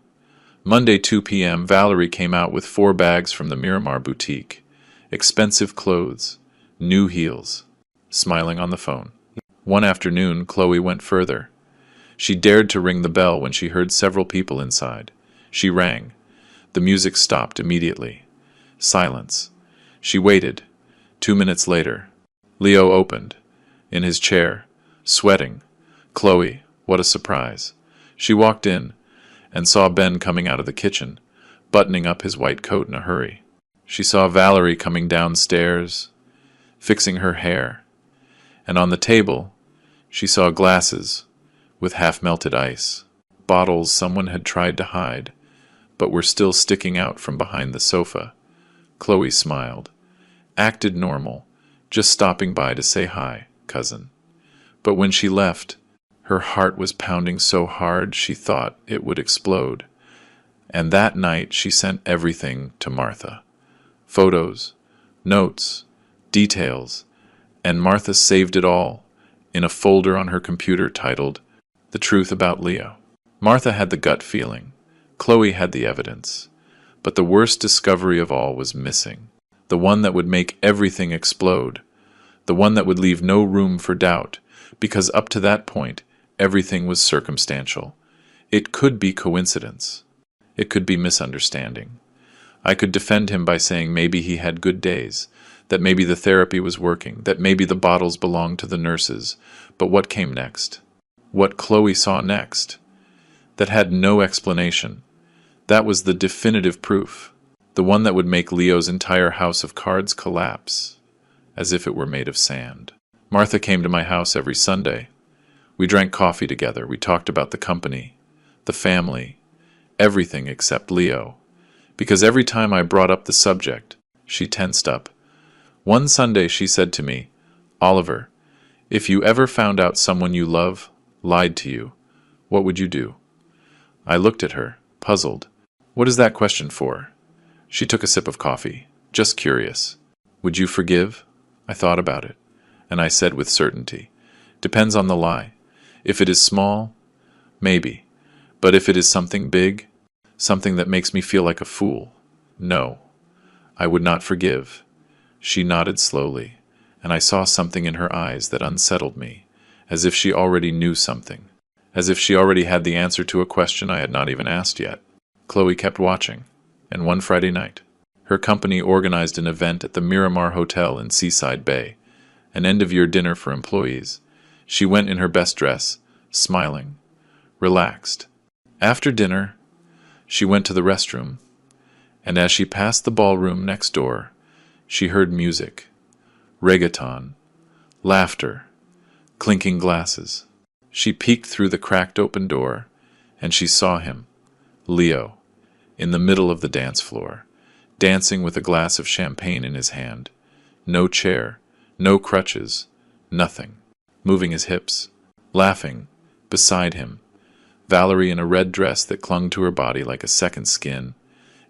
Monday, 2 p.m. Valerie came out with 4 bags from the Miramar boutique. Expensive clothes. New heels. Smiling on the phone. One afternoon, Chloe went further. She dared to ring the bell when she heard several people inside. She rang. The music stopped immediately. Silence. She waited. 2 minutes later, Leo opened, in his chair, sweating. Chloe, what a surprise. She walked in and saw Ben coming out of the kitchen, buttoning up his white coat in a hurry. She saw Valerie coming downstairs, fixing her hair, and on the table she saw glasses with half-melted ice, bottles someone had tried to hide, but were still sticking out from behind the sofa. Chloe smiled, acted normal, just stopping by to say hi, cousin. But when she left, her heart was pounding so hard she thought it would explode. And that night she sent everything to Martha. Photos, notes, details, and Martha saved it all in a folder on her computer titled The Truth About Leo. Martha had the gut feeling. Chloe had the evidence. But the worst discovery of all was missing. The one that would make everything explode. The one that would leave no room for doubt, because up to that point, everything was circumstantial. It could be coincidence. It could be misunderstanding. I could defend him by saying maybe he had good days, that maybe the therapy was working, that maybe the bottles belonged to the nurses. But what came next? What Chloe saw next? That had no explanation. That was the definitive proof. The one that would make Leo's entire house of cards collapse, as if it were made of sand. Martha came to my house every Sunday. We drank coffee together. We talked about the company, the family, everything except Leo. Because every time I brought up the subject, she tensed up. One Sunday she said to me, "Oliver, if you ever found out someone you love lied to you, what would you do?" I looked at her, puzzled. "What is that question for?" She took a sip of coffee. "Just curious. Would you forgive?" I thought about it, and I said with certainty, "Depends on the lie. If it is small, maybe. But if it is something big, something that makes me feel like a fool, no. I would not forgive." She nodded slowly, and I saw something in her eyes that unsettled me, as if she already knew something, as if she already had the answer to a question I had not even asked yet. Chloe kept watching, and one Friday night, her company organized an event at the Miramar Hotel in Seaside Bay, an end-of-year dinner for employees. She went in her best dress, smiling, relaxed. After dinner, she went to the restroom, and as she passed the ballroom next door, she heard music, reggaeton, laughter, clinking glasses. She peeked through the cracked open door, and she saw him, Leo, in the middle of the dance floor, dancing with a glass of champagne in his hand. No chair, no crutches, nothing. Moving his hips, laughing, beside him, Valerie in a red dress that clung to her body like a second skin,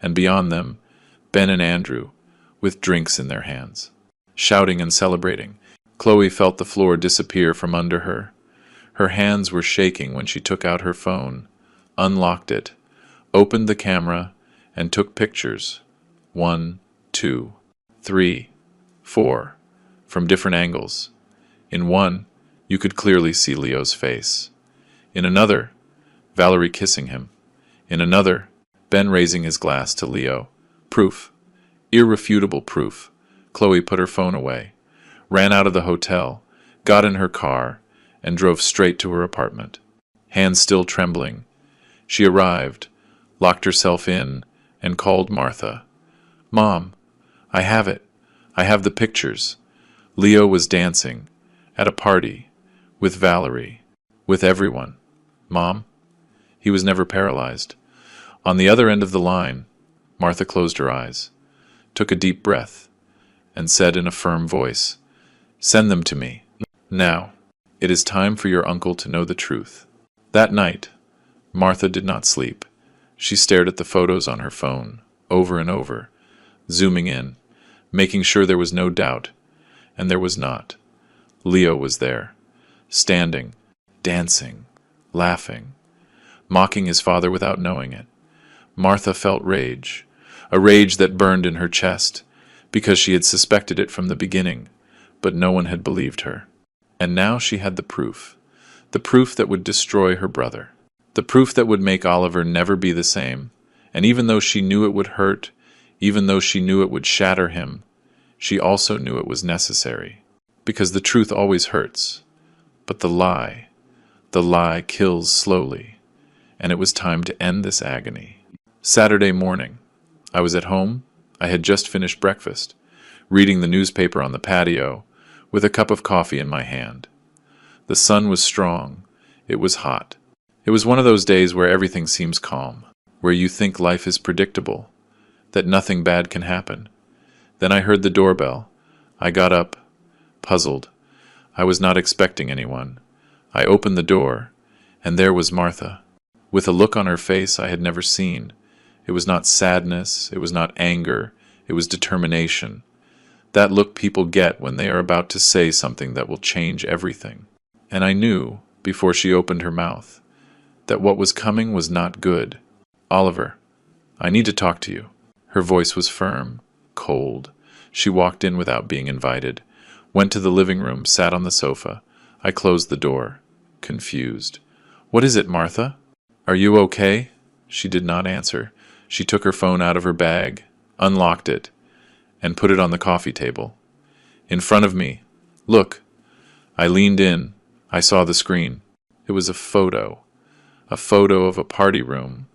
and beyond them, Ben and Andrew, with drinks in their hands, shouting and celebrating. Chloe felt the floor disappear from under her. Her hands were shaking when she took out her phone, unlocked it, opened the camera, and took pictures. 1, 2, 3, 4, from different angles. In one, you could clearly see Leo's face. In another, Valerie kissing him. In another, Ben raising his glass to Leo. Proof. Irrefutable proof. Chloe put her phone away, ran out of the hotel, got in her car, and drove straight to her apartment. Hands still trembling, she arrived, locked herself in, and called Martha. "Mom, I have it. I have the pictures. Leo was dancing, at a party, with Valerie, with everyone. Mom?" He was never paralyzed. On the other end of the line, Martha closed her eyes, took a deep breath, and said in a firm voice, "Send them to me. Now, it is time for your uncle to know the truth." That night, Martha did not sleep. She stared at the photos on her phone, over and over, zooming in, making sure there was no doubt, and there was not. Leo was there, standing, dancing, laughing, mocking his father without knowing it. Martha felt rage, a rage that burned in her chest, because she had suspected it from the beginning, but no one had believed her. And now she had the proof that would destroy her brother, the proof that would make Oliver never be the same, and even though she knew it would hurt, even though she knew it would shatter him, she also knew it was necessary, because the truth always hurts, but the lie kills slowly, and it was time to end this agony. Saturday morning, I was at home. I had just finished breakfast, reading the newspaper on the patio, with a cup of coffee in my hand. The sun was strong. It was hot. It was one of those days where everything seems calm, where you think life is predictable, that nothing bad can happen. Then I heard the doorbell. I got up, puzzled. I was not expecting anyone. I opened the door, and there was Martha, with a look on her face I had never seen, It was not sadness, it was not anger, it was determination. That look people get when they are about to say something that will change everything. And I knew, before she opened her mouth, that what was coming was not good. "Oliver, I need to talk to you." Her voice was firm, cold. She walked in without being invited, went to the living room, sat on the sofa. I closed the door, confused. "What is it, Martha? Are you okay?" She did not answer. She took her phone out of her bag, unlocked it, and put it on the coffee table. In front of me. "Look." I leaned in. I saw the screen. It was a photo of a party room,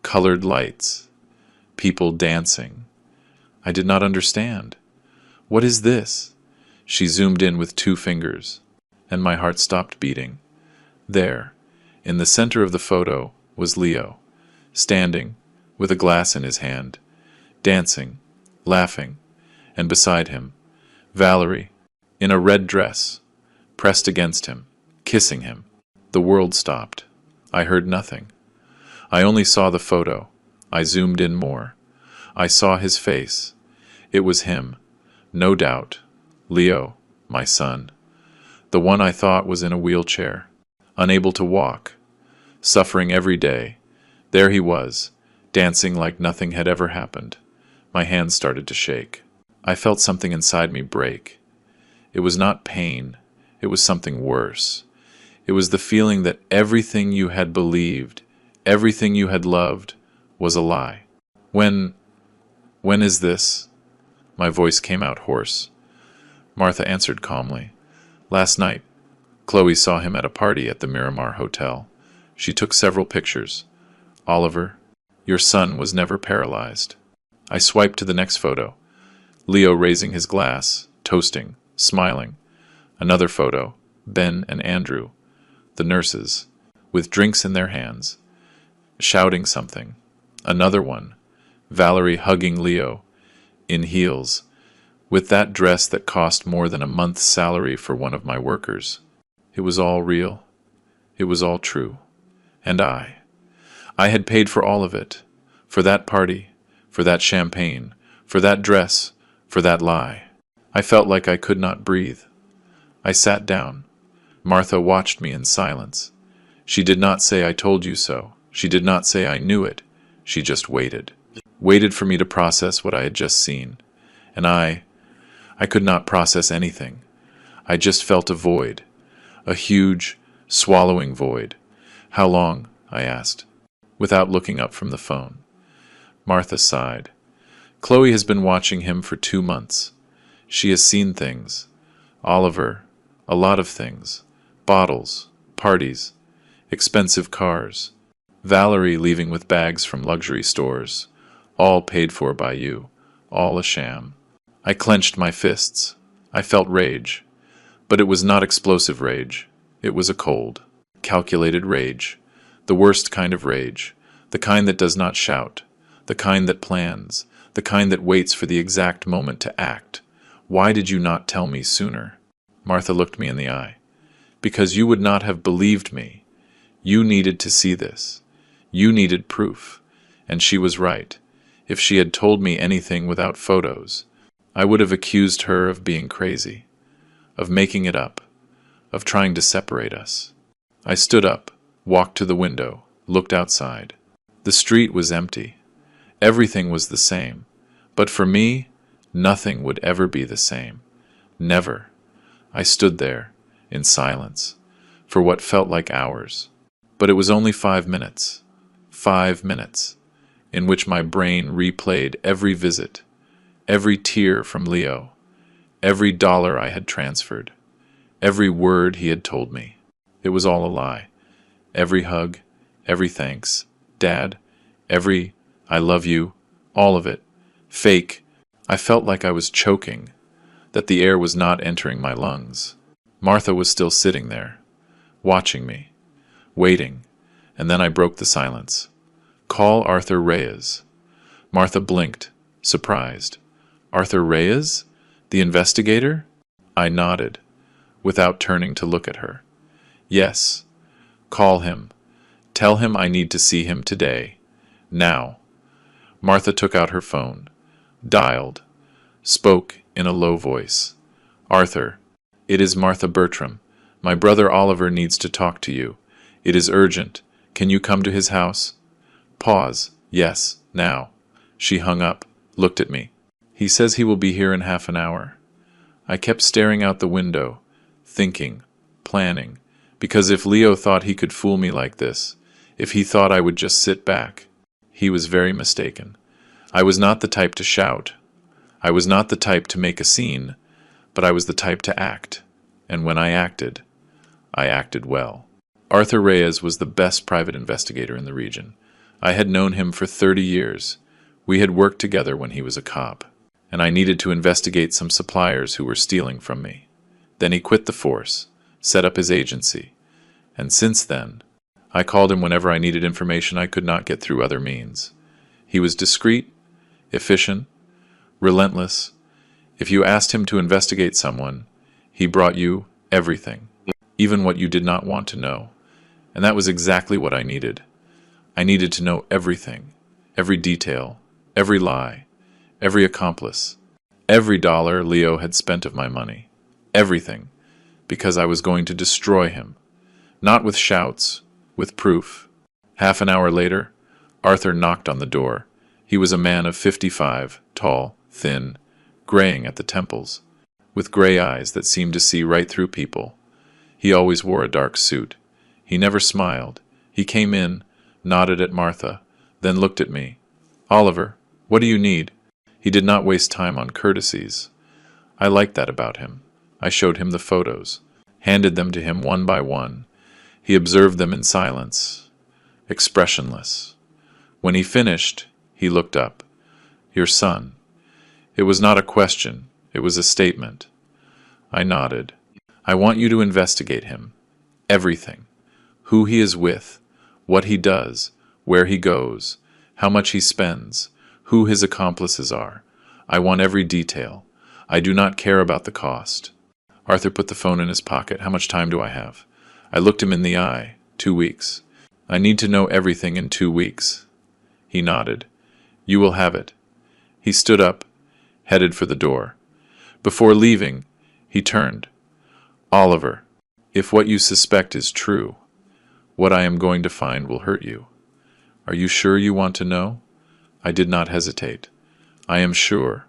colored lights, people dancing. I did not understand. "What is this?" She zoomed in with 2 fingers, and my heart stopped beating. There, in the center of the photo, was Leo, standing, with a glass in his hand, dancing, laughing, and beside him, Valerie, in a red dress, pressed against him, kissing him. The world stopped. I heard nothing. I only saw the photo. I zoomed in more. I saw his face. It was him, no doubt. Leo, my son. The one I thought was in a wheelchair, unable to walk, suffering every day. There he was, dancing like nothing had ever happened. My hands started to shake. I felt something inside me break. It was not pain. It was something worse. It was the feeling that everything you had believed, everything you had loved, was a lie. When is this?" My voice came out hoarse. Martha answered calmly. "Last night. Chloe saw him at a party at the Miramar Hotel. She took several pictures. Oliver, your son was never paralyzed." I swiped to the next photo. Leo raising his glass, toasting, smiling. Another photo, Ben and Andrew, the nurses, with drinks in their hands, shouting something. Another one, Valerie hugging Leo, in heels, with that dress that cost more than a month's salary for one of my workers. It was all real. It was all true. And I had paid for all of it, for that party, for that champagne, for that dress, for that lie. I felt like I could not breathe. I sat down. Martha watched me in silence. She did not say "I told you so." She did not say "I knew it." She just waited. Waited for me to process what I had just seen. And I could not process anything. I just felt a void. A huge, swallowing void. "How long?" I asked, without looking up from the phone. Martha sighed. "Chloe has been watching him for 2 months. She has seen things. Oliver, a lot of things. Bottles, parties, expensive cars. Valerie leaving with bags from luxury stores. All paid for by you. All a sham." I clenched my fists. I felt rage. But it was not explosive rage. It was a cold, calculated rage. The worst kind of rage. The kind that does not shout. The kind that plans. The kind that waits for the exact moment to act. "Why did you not tell me sooner?" Martha looked me in the eye. "Because you would not have believed me. You needed to see this. You needed proof." And she was right. If she had told me anything without photos, I would have accused her of being crazy, of making it up, of trying to separate us. I stood up, walked to the window, looked outside. The street was empty. Everything was the same. But for me, nothing would ever be the same. Never. I stood there, in silence, for what felt like hours. But it was only 5 minutes. 5 minutes, in which my brain replayed every visit, every tear from Leo, every dollar I had transferred, every word he had told me. It was all a lie. Every hug, every thanks, Dad, every "I love you," all of it. Fake. I felt like I was choking, that the air was not entering my lungs. Martha was still sitting there, watching me, waiting, and then I broke the silence. "Call Arthur Reyes." Martha blinked, surprised. "Arthur Reyes? The investigator?" I nodded, without turning to look at her. "Yes. Call him. Tell him I need to see him today. Now. Martha took out her phone, dialed, spoke in a low voice. "Arthur, it is Martha Bertram. My brother Oliver needs to talk to you. It is urgent. Can you come to his house?" Pause. "Yes, now." She hung up, looked at me. "He says he will be here in half an hour." I kept staring out the window, thinking, planning, because if Leo thought he could fool me like this, if he thought I would just sit back, he was very mistaken. I was not the type to shout. I was not the type to make a scene, but I was the type to act. And when I acted well. Arthur Reyes was the best private investigator in the region. I had known him for 30 years. We had worked together when he was a cop, and I needed to investigate some suppliers who were stealing from me. Then he quit the force, set up his agency, and since then, I called him whenever I needed information I could not get through other means. He was discreet, efficient, relentless. If you asked him to investigate someone, he brought you everything, even what you did not want to know. And that was exactly what I needed. I needed to know everything, every detail, every lie, every accomplice, every dollar Leo had spent of my money. Everything, because I was going to destroy him. Not with shouts, with proof. Half an hour later, Arthur knocked on the door. He was a man of 55, tall, thin, graying at the temples, with gray eyes that seemed to see right through people. He always wore a dark suit. He never smiled. He came in, nodded at Martha, then looked at me. "Oliver, what do you need?" He did not waste time on courtesies. I liked that about him. I showed him the photos, handed them to him one by one. He observed them in silence, expressionless. When he finished, he looked up. "Your son." It was not a question, it was a statement. I nodded. "I want you to investigate him. Everything. Who he is with, what he does, where he goes, how much he spends, who his accomplices are. I want every detail. I do not care about the cost." Arthur put the phone in his pocket. "How much time do I have?" I looked him in the eye. 2 weeks. "I need to know everything in 2 weeks." He nodded. "You will have it." He stood up, headed for the door. Before leaving, he turned. "Oliver, if what you suspect is true, what I am going to find will hurt you. Are you sure you want to know?" I did not hesitate. "I am sure.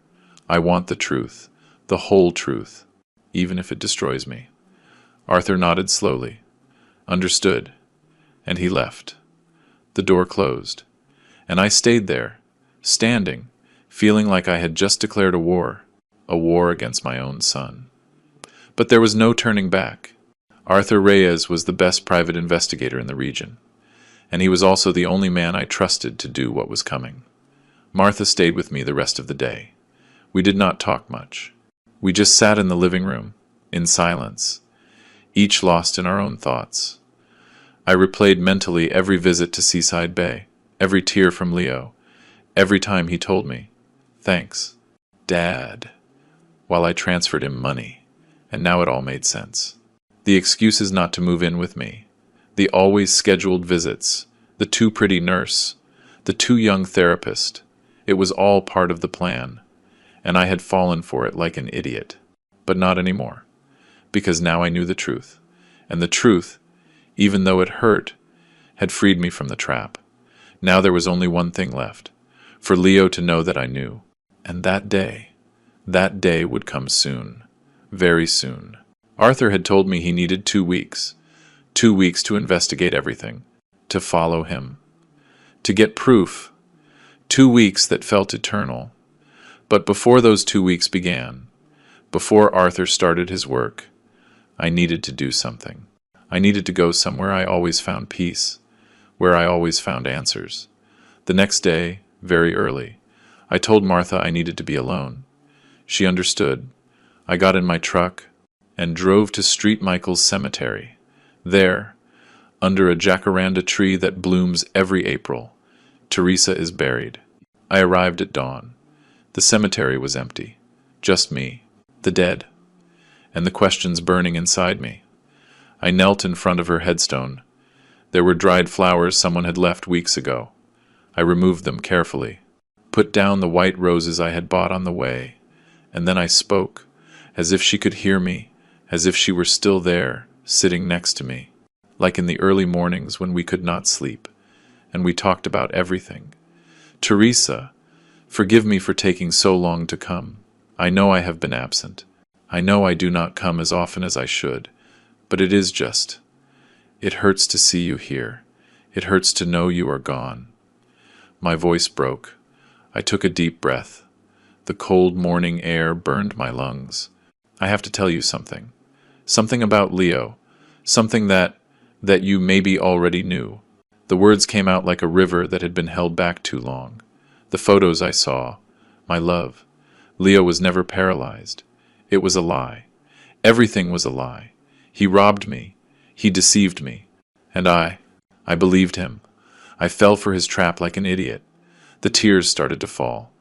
I want the truth, the whole truth, even if it destroys me." Arthur nodded slowly. "Understood." And he left. The door closed, and I stayed there, standing, feeling like I had just declared a war against my own son. But there was no turning back. Arthur Reyes was the best private investigator in the region, and he was also the only man I trusted to do what was coming. Martha stayed with me the rest of the day. We did not talk much. We just sat in the living room, in silence, each lost in our own thoughts. I replayed mentally every visit to Seaside Bay, every tear from Leo, every time he told me, "Thanks, Dad," while I transferred him money, and now it all made sense. The excuses not to move in with me, the always scheduled visits, the too pretty nurse, the too young therapist, it was all part of the plan, and I had fallen for it like an idiot. But not anymore, because now I knew the truth, and the truth, even though it hurt, had freed me from the trap. Now there was only one thing left, for Leo to know that I knew, and that day would come soon, very soon. Arthur had told me he needed 2 weeks, 2 weeks to investigate everything, to follow him, to get proof, 2 weeks that felt eternal. But before those 2 weeks began, before Arthur started his work, I needed to do something. I needed to go somewhere I always found peace, where I always found answers. The next day, very early, I told Martha I needed to be alone. She understood. I got in my truck and drove to St. Michael's Cemetery. There, under a jacaranda tree that blooms every April, Teresa is buried. I arrived at dawn. The cemetery was empty. Just me, the dead, and the questions burning inside me. I knelt in front of her headstone. There were dried flowers someone had left weeks ago. I removed them carefully, put down the white roses I had bought on the way, and then I spoke, as if she could hear me, as if she were still there, sitting next to me, like in the early mornings when we could not sleep, and we talked about everything. Teresa, forgive me for taking so long to come. I know I have been absent. I know I do not come as often as I should, but it is just. It hurts to see you here. It hurts to know you are gone. My voice broke. I took a deep breath. The cold morning air burned my lungs. I have to tell you something. Something about Leo. Something that you maybe already knew. The words came out like a river that had been held back too long. The photos I saw. My love. Leo was never paralyzed. It was a lie. Everything was a lie. He robbed me. He deceived me. And I believed him. I fell for his trap like an idiot. The tears started to fall.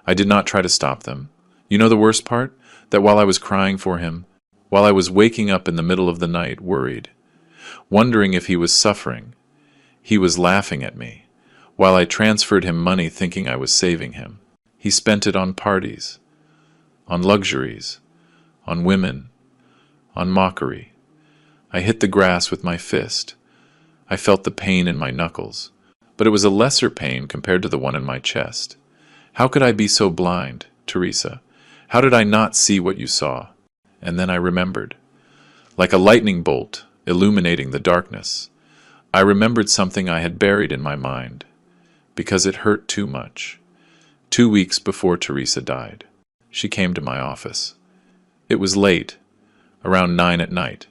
I did not try to stop them. You know the worst part? That while I was crying for him, while I was waking up in the middle of the night, worried, wondering if he was suffering, he was laughing at me, while I transferred him money thinking I was saving him. He spent it on parties, on luxuries, on women, on mockery. I hit the grass with my fist. I felt the pain in my knuckles, but it was a lesser pain compared to the one in my chest. How could I be so blind, Teresa? How did I not see what you saw? And then I remembered. Like a lightning bolt illuminating the darkness, I remembered something I had buried in my mind, because it hurt too much. 2 weeks before Teresa died, she came to my office. It was late, around 9 at night.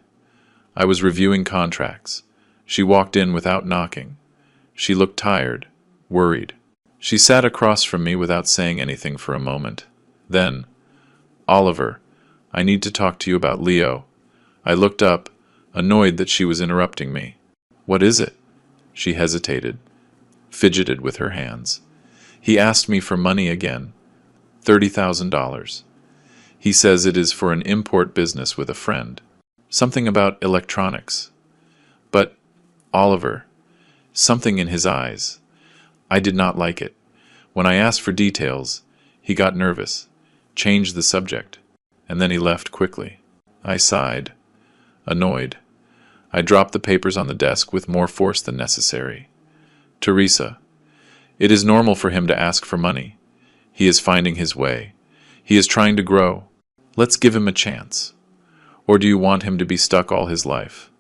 I was reviewing contracts. She walked in without knocking. She looked tired, worried. She sat across from me without saying anything for a moment. Then, Oliver, I need to talk to you about Leo. I looked up, annoyed that she was interrupting me. What is it? She hesitated, fidgeted with her hands. He asked me for money again. $30,000. He says it is for an import business with a friend. Something about electronics. But, Oliver, something in his eyes. I did not like it. When I asked for details, he got nervous, changed the subject, and then he left quickly. I sighed, annoyed. I dropped the papers on the desk with more force than necessary. Teresa, it is normal for him to ask for money. He is finding his way. He is trying to grow. Let's give him a chance. Or do you want him to be stuck all his life?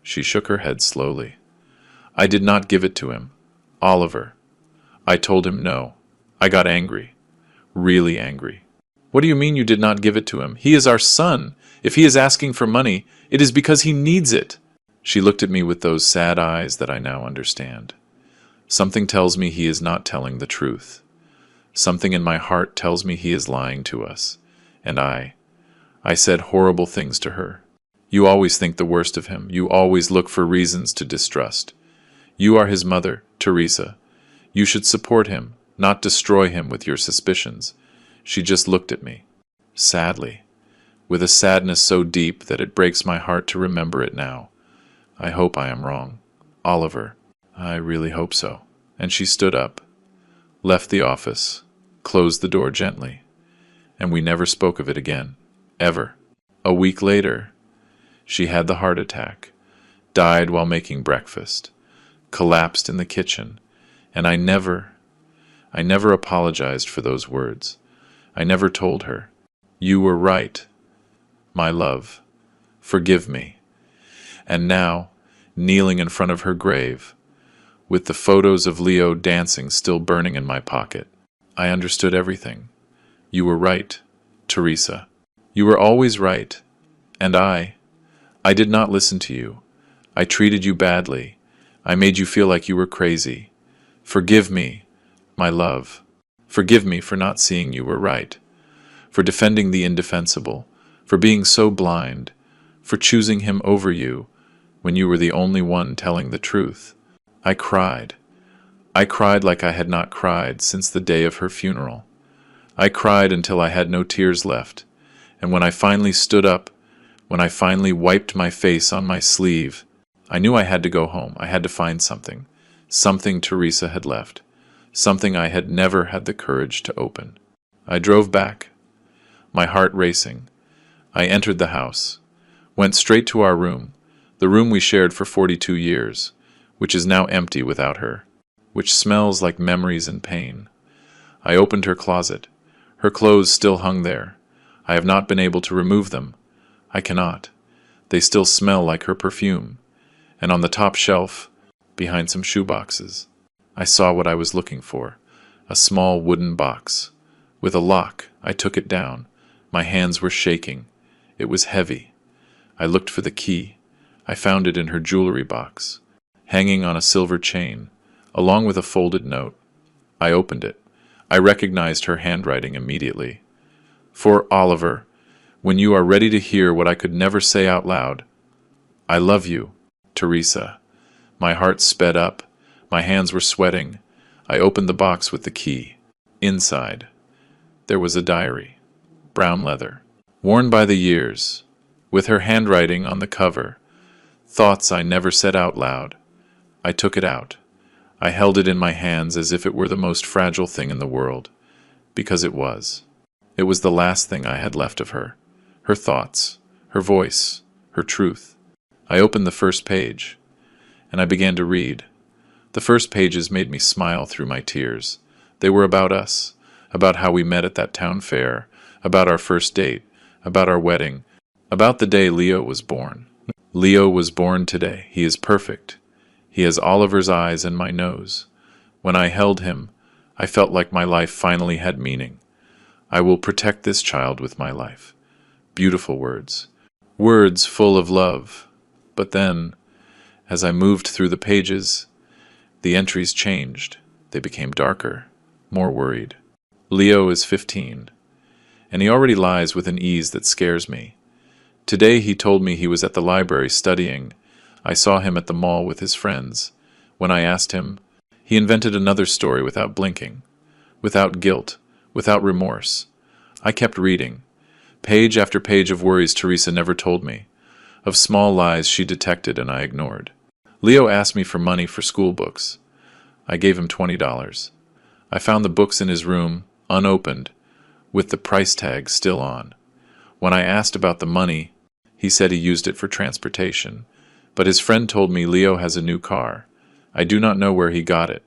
She shook her head slowly. I did not give it to him. Oliver. I told him no. I got angry. Really angry. What do you mean you did not give it to him? He is our son. If he is asking for money, it is because he needs it. She looked at me with those sad eyes that I now understand. Something tells me he is not telling the truth. Something in my heart tells me he is lying to us. And I said horrible things to her. You always think the worst of him. You always look for reasons to distrust. You are his mother, Teresa. You should support him, not destroy him with your suspicions. She just looked at me, sadly, with a sadness so deep that it breaks my heart to remember it now. I hope I am wrong. Oliver, I really hope so. And she stood up, left the office, closed the door gently, and we never spoke of it again, ever. A week later, she had the heart attack, died while making breakfast, collapsed in the kitchen, and I never apologized for those words. I never told her, you were right, my love, forgive me. And now, kneeling in front of her grave, with the photos of Leo dancing still burning in my pocket, I understood everything. You were right, Teresa. You were always right. And I did not listen to you. I treated you badly. I made you feel like you were crazy. Forgive me, my love. Forgive me for not seeing you were right, for defending the indefensible, for being so blind, for choosing him over you when you were the only one telling the truth. I cried. I cried like I had not cried since the day of her funeral. I cried until I had no tears left, and when I finally stood up, when I finally wiped my face on my sleeve, I knew I had to go home. I had to find something. Something Teresa had left. something I had never had the courage to open. I drove back, my heart racing. I entered the house, went straight to our room, the room we shared for 42 years, which is now empty without her, which smells like memories and pain. I opened her closet. Her clothes still hung there. I have not been able to remove them. I cannot. They still smell like her perfume. And on the top shelf, behind some shoeboxes, I saw what I was looking for, a small wooden box. With a lock, I took it down. My hands were shaking. It was heavy. I looked for the key. I found it in her jewelry box, hanging on a silver chain, along with a folded note. I opened it. I recognized her handwriting immediately. For Oliver, when you are ready to hear what I could never say out loud, I love you, Teresa. My heart sped up. My hands were sweating. I opened the box with the key. Inside, there was a diary, brown leather, worn by the years, with her handwriting on the cover, thoughts I never said out loud. I took it out. I held it in my hands as if it were the most fragile thing in the world, because it was. It was the last thing I had left of her. Her thoughts, her voice, her truth. I opened the first page, and I began to read. The first pages made me smile through my tears. They were about us, about how we met at that town fair, about our first date, about our wedding, about the day Leo was born. Leo was born today. He is perfect. He has Oliver's eyes and my nose. When I held him, I felt like my life finally had meaning. I will protect this child with my life. Beautiful words. Words full of love. But then, as I moved through the pages, the entries changed. They became darker, more worried. Leo is 15, and he already lies with an ease that scares me. Today he told me he was at the library studying. I saw him at the mall with his friends. When I asked him, he invented another story without blinking, without guilt, without remorse. I kept reading, page after page of worries Teresa never told me, of small lies she detected and I ignored. Leo asked me for money for school books. I gave him $20. I found the books in his room, unopened, with the price tag still on. When I asked about the money, he said he used it for transportation. But his friend told me Leo has a new car. I do not know where he got it.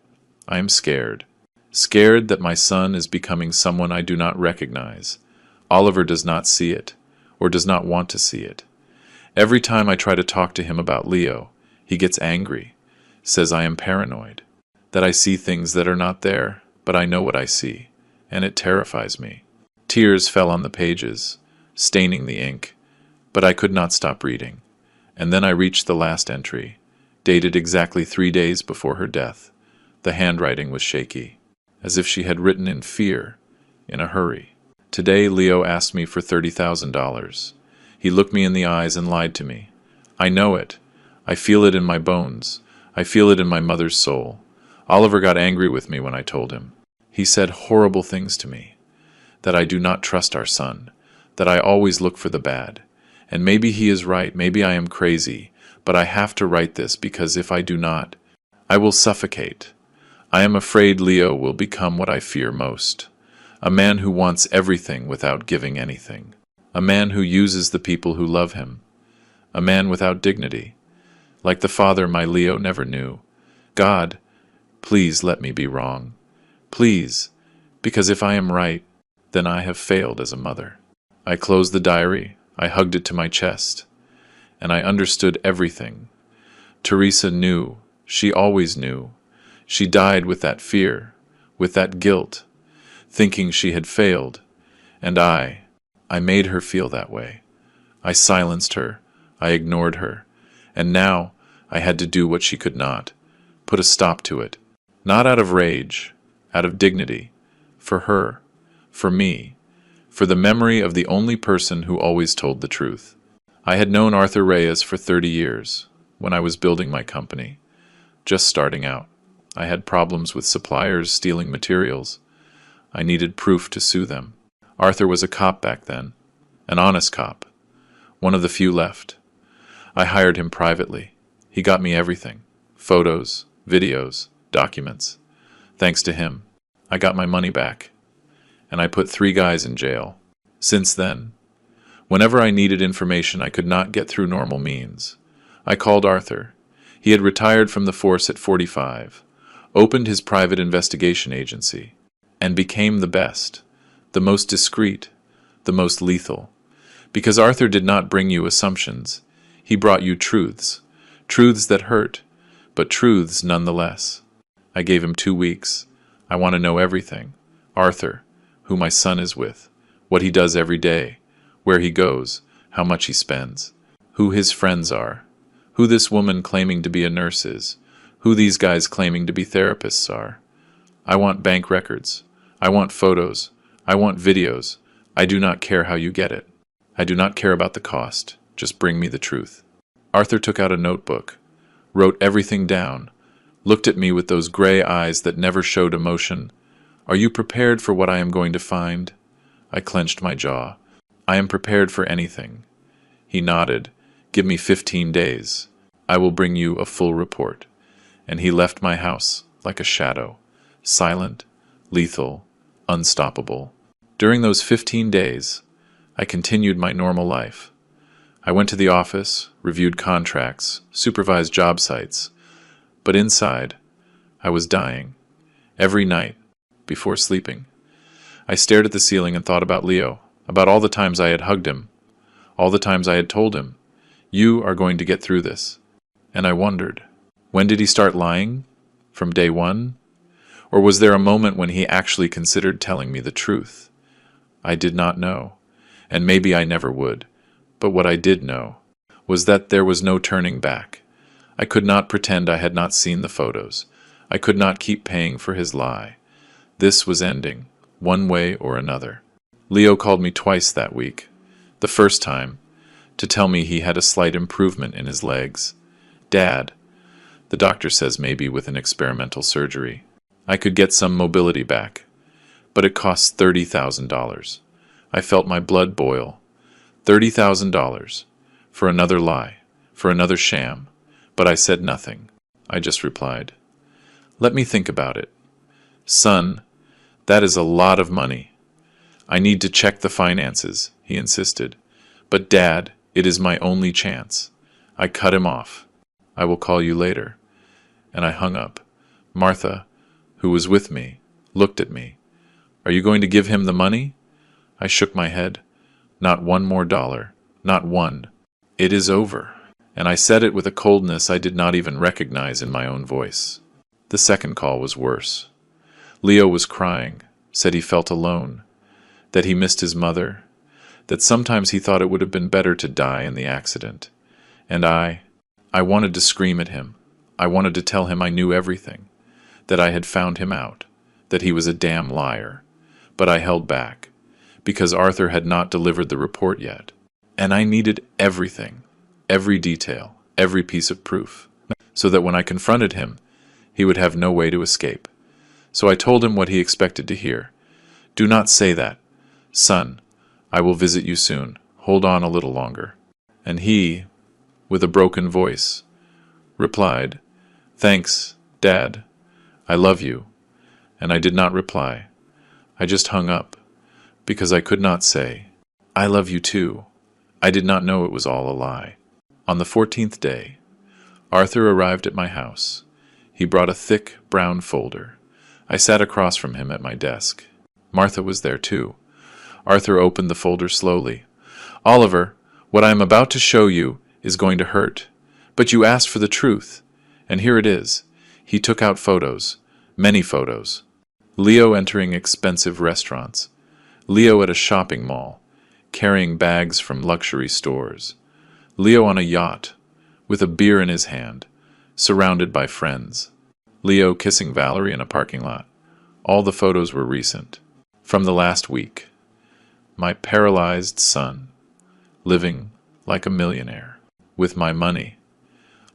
I am scared. Scared that my son is becoming someone I do not recognize. Oliver does not see it, or does not want to see it. Every time I try to talk to him about Leo, he gets angry, says I am paranoid, that I see things that are not there, but I know what I see, and it terrifies me. Tears fell on the pages, staining the ink, but I could not stop reading. And then I reached the last entry, dated exactly 3 days before her death. The handwriting was shaky, as if she had written in fear, in a hurry. Today Leo asked me for $30,000. He looked me in the eyes and lied to me. I know it. I feel it in my bones. I feel it in my mother's soul. Oliver got angry with me when I told him. He said horrible things to me, that I do not trust our son, that I always look for the bad. And maybe he is right, maybe I am crazy, but I have to write this because if I do not, I will suffocate. I am afraid Leo will become what I fear most. A man who wants everything without giving anything. A man who uses the people who love him. A man without dignity. Like the father my Leo never knew. God, please let me be wrong. Please, because if I am right, then I have failed as a mother. I closed the diary. I hugged it to my chest, and I understood everything. Teresa knew. She always knew. She died with that fear, with that guilt, thinking she had failed, and I made her feel that way. I silenced her. I ignored her, and now I had to do what she could not, put a stop to it, not out of rage, out of dignity, for her, for me, for the memory of the only person who always told the truth. I had known Arthur Reyes for 30 years, when I was building my company, just starting out. I had problems with suppliers stealing materials. I needed proof to sue them. Arthur was a cop back then, an honest cop, one of the few left. I hired him privately. He got me everything, photos, videos, documents. Thanks to him, I got my money back, and I put 3 guys in jail. Since then, whenever I needed information I could not get through normal means, I called Arthur. He had retired from the force at 45, opened his private investigation agency, and became the best, the most discreet, the most lethal. Because Arthur did not bring you assumptions, he brought you truths, truths that hurt, but truths nonetheless. I gave him 2 weeks. I want to know everything. Arthur, who my son is with, what he does every day, where he goes, how much he spends, who his friends are, who this woman claiming to be a nurse is, who these guys claiming to be therapists are. I want bank records. I want photos. I want videos. I do not care how you get it. I do not care about the cost. Just bring me the truth. Arthur took out a notebook, wrote everything down, looked at me with those gray eyes that never showed emotion. Are you prepared for what I am going to find? I clenched my jaw. I am prepared for anything. He nodded. Give me 15 days. I will bring you a full report. And he left my house like a shadow, silent, lethal, unstoppable. During those 15 days, I continued my normal life. I went to the office, reviewed contracts, supervised job sites, but inside, I was dying. Every night, before sleeping, I stared at the ceiling and thought about Leo, about all the times I had hugged him, all the times I had told him, "You are going to get through this." And I wondered, when did he start lying? From day one? Or was there a moment when he actually considered telling me the truth? I did not know, and maybe I never would. But what I did know was that there was no turning back. I could not pretend I had not seen the photos. I could not keep paying for his lie. This was ending, one way or another. Leo called me twice that week. The first time, to tell me he had a slight improvement in his legs. "Dad, the doctor says maybe with an experimental surgery, I could get some mobility back, but it costs $30,000. I felt my blood boil. $30,000 for another lie, for another sham. But I said nothing. I just replied, "Let me think about it." "Son, that is a lot of money." "I need to check the finances," he insisted. "But Dad, it is my only chance." I cut him off. "I will call you later." And I hung up. Martha, who was with me, looked at me. "Are you going to give him the money?" I shook my head. "Not one more dollar. Not one. It is over." And I said it with a coldness I did not even recognize in my own voice. The second call was worse. Leo was crying, said he felt alone, that he missed his mother, that sometimes he thought it would have been better to die in the accident. And I wanted to scream at him. I wanted to tell him I knew everything, that I had found him out, that he was a damn liar. But I held back, because Arthur had not delivered the report yet. And I needed everything, every detail, every piece of proof, so that when I confronted him, he would have no way to escape. So I told him what he expected to hear. "Do not say that. Son, I will visit you soon. Hold on a little longer." And he, with a broken voice, replied, "Thanks, Dad. I love you." And I did not reply. I just hung up, because I could not say, "I love you too." I did not know it was all a lie. On the 14th day, Arthur arrived at my house. He brought a thick, brown folder. I sat across from him at my desk. Martha was there too. Arthur opened the folder slowly. "Oliver, what I am about to show you is going to hurt. But you asked for the truth, and here it is." He took out photos, many photos. Leo entering expensive restaurants. Leo at a shopping mall, carrying bags from luxury stores. Leo on a yacht, with a beer in his hand, surrounded by friends. Leo kissing Valerie in a parking lot. All the photos were recent, from the last week. My paralyzed son, living like a millionaire, with my money.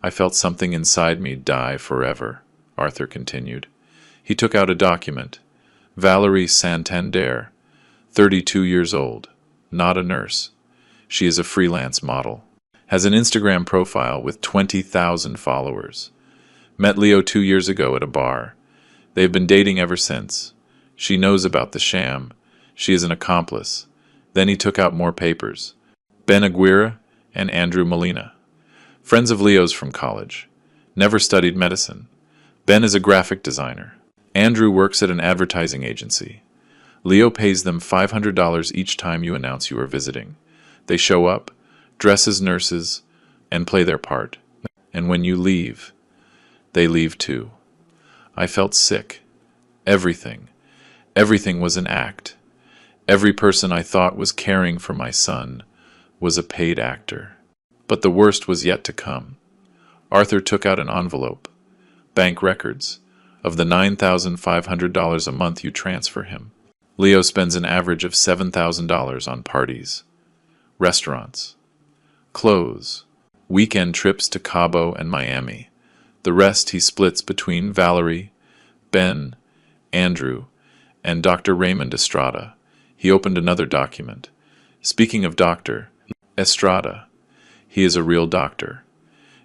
I felt something inside me die forever, Arthur continued. He took out a document. Valerie Santander, 32 years old, not a nurse. She is a freelance model. Has an Instagram profile with 20,000 followers. Met Leo 2 years ago at a bar. They've been dating ever since. She knows about the sham. She is an accomplice. Then he took out more papers. Ben Aguirre and Andrew Molina. Friends of Leo's from college. Never studied medicine. Ben is a graphic designer. Andrew works at an advertising agency. Leo pays them $500 each time you announce you are visiting. They show up, dress as nurses, and play their part. And when you leave, they leave too. I felt sick. Everything. Everything was an act. Every person I thought was caring for my son was a paid actor. But the worst was yet to come. Arthur took out an envelope, bank records, of the $9,500 a month you transfer him. Leo spends an average of $7,000 on parties, restaurants, clothes, weekend trips to Cabo and Miami. The rest he splits between Valerie, Ben, Andrew, and Dr. Raymond Estrada. He opened another document. Speaking of Dr. Estrada, he is a real doctor.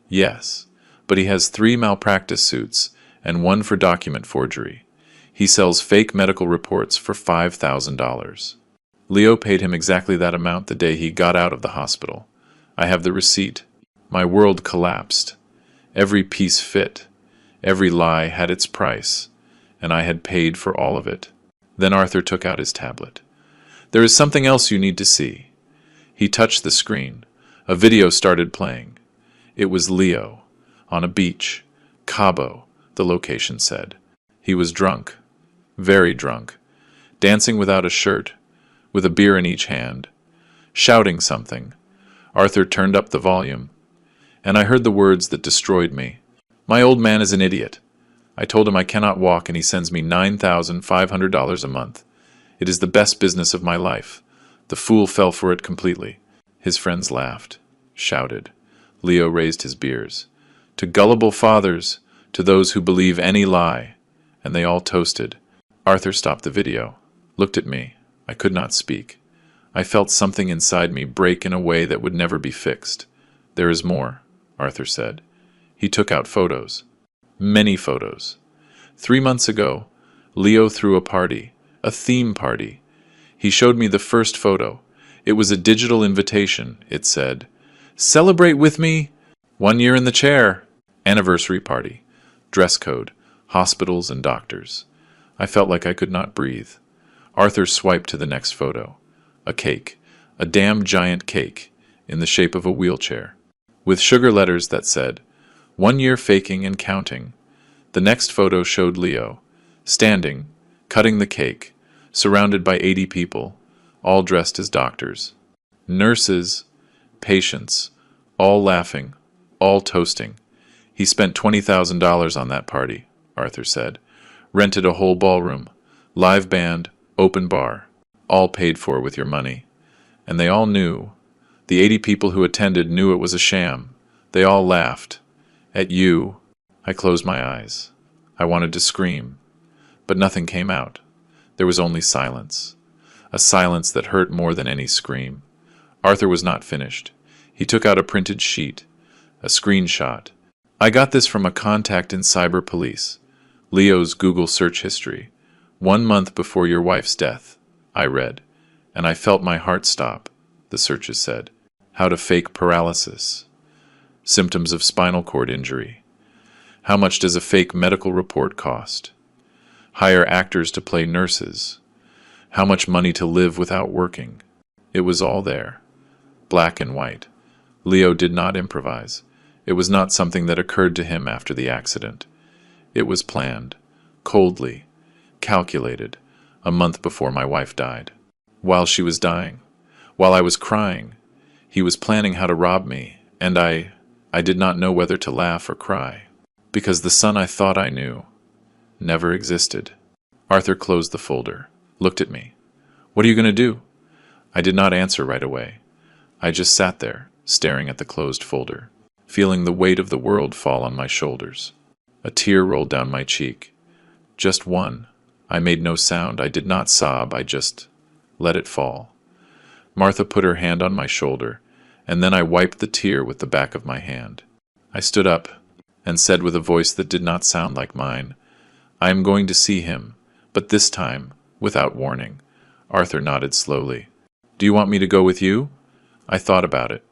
Yes, but he has 3 malpractice suits and 1 for document forgery. He sells fake medical reports for $5,000. Leo paid him exactly that amount the day he got out of the hospital. I have the receipt. My world collapsed. Every piece fit. Every lie had its price, and I had paid for all of it. Then Arthur took out his tablet. There is something else you need to see. He touched the screen. A video started playing. It was Leo, on a beach, Cabo, the location said. He was drunk, very drunk, dancing without a shirt, with a beer in each hand, shouting something. Arthur turned up the volume, and I heard the words that destroyed me. My old man is an idiot. I told him I cannot walk, and he sends me $9,500 a month. It is the best business of my life. The fool fell for it completely. His friends laughed, shouted. Leo raised his beers. To gullible fathers, to those who believe any lie. And they all toasted. Arthur stopped the video, looked at me. I could not speak. I felt something inside me break in a way that would never be fixed. There is more, Arthur said. He took out photos. Many photos. 3 months ago, Leo threw a party, a theme party. He showed me the first photo. It was a digital invitation, it said. Celebrate with me! 1 year in the chair! Anniversary party. Dress code. Hospitals and doctors. I felt like I could not breathe. Arthur swiped to the next photo. A cake. A damn giant cake, in the shape of a wheelchair. With sugar letters that said, 1 year faking and counting. The next photo showed Leo, standing, cutting the cake, surrounded by 80 people, all dressed as doctors. Nurses, patients, all laughing, all toasting. He spent $20,000 on that party, Arthur said. Rented a whole ballroom, live band, open bar, all paid for with your money. And they all knew. The 80 people who attended knew it was a sham. They all laughed. At you. I closed my eyes. I wanted to scream. But nothing came out. There was only silence. A silence that hurt more than any scream. Arthur was not finished. He took out a printed sheet, a screenshot. I got this from a contact in cyber police. Leo's Google search history. 1 month before your wife's death, I read, and I felt my heart stop, the searches said. How to fake paralysis. Symptoms of spinal cord injury. How much does a fake medical report cost? Hire actors to play nurses. How much money to live without working? It was all there. Black and white. Leo did not improvise. It was not something that occurred to him after the accident. It was planned, coldly, calculated, a month before my wife died. While she was dying, while I was crying, he was planning how to rob me, and I did not know whether to laugh or cry, because the son I thought I knew never existed. Arthur closed the folder, looked at me. What are you going to do? I did not answer right away. I just sat there, staring at the closed folder, feeling the weight of the world fall on my shoulders. A tear rolled down my cheek. Just one. I made no sound. I did not sob. I just let it fall. Martha put her hand on my shoulder, and then I wiped the tear with the back of my hand. I stood up and said with a voice that did not sound like mine, I am going to see him, but this time, without warning. Arthur nodded slowly. Do you want me to go with you? I thought about it,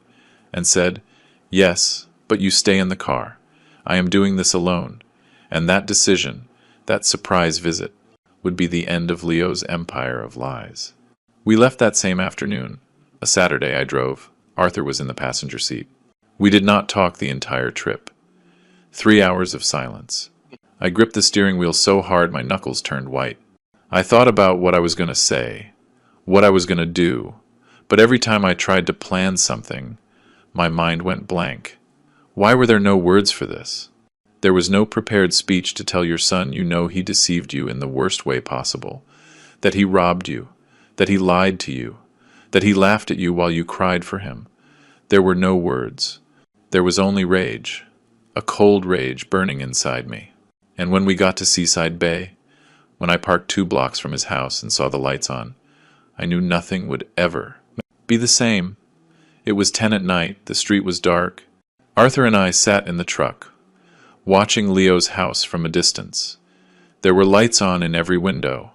and said, Yes, but you stay in the car. I am doing this alone, and that decision, that surprise visit, would be the end of Leo's empire of lies. We left that same afternoon. A Saturday I drove. Arthur was in the passenger seat. We did not talk the entire trip. 3 hours of silence. I gripped the steering wheel so hard my knuckles turned white. I thought about what I was going to say, what I was going to do, but every time I tried to plan something, my mind went blank. Why were there no words for this? There was no prepared speech to tell your son you know he deceived you in the worst way possible, that he robbed you, that he lied to you, that he laughed at you while you cried for him. There were no words. There was only rage, a cold rage burning inside me. And when we got to Seaside Bay, when I parked 2 blocks from his house and saw the lights on, I knew nothing would ever be the same. It was 10 at night, the street was dark. Arthur and I sat in the truck, watching Leo's house from a distance. There were lights on in every window,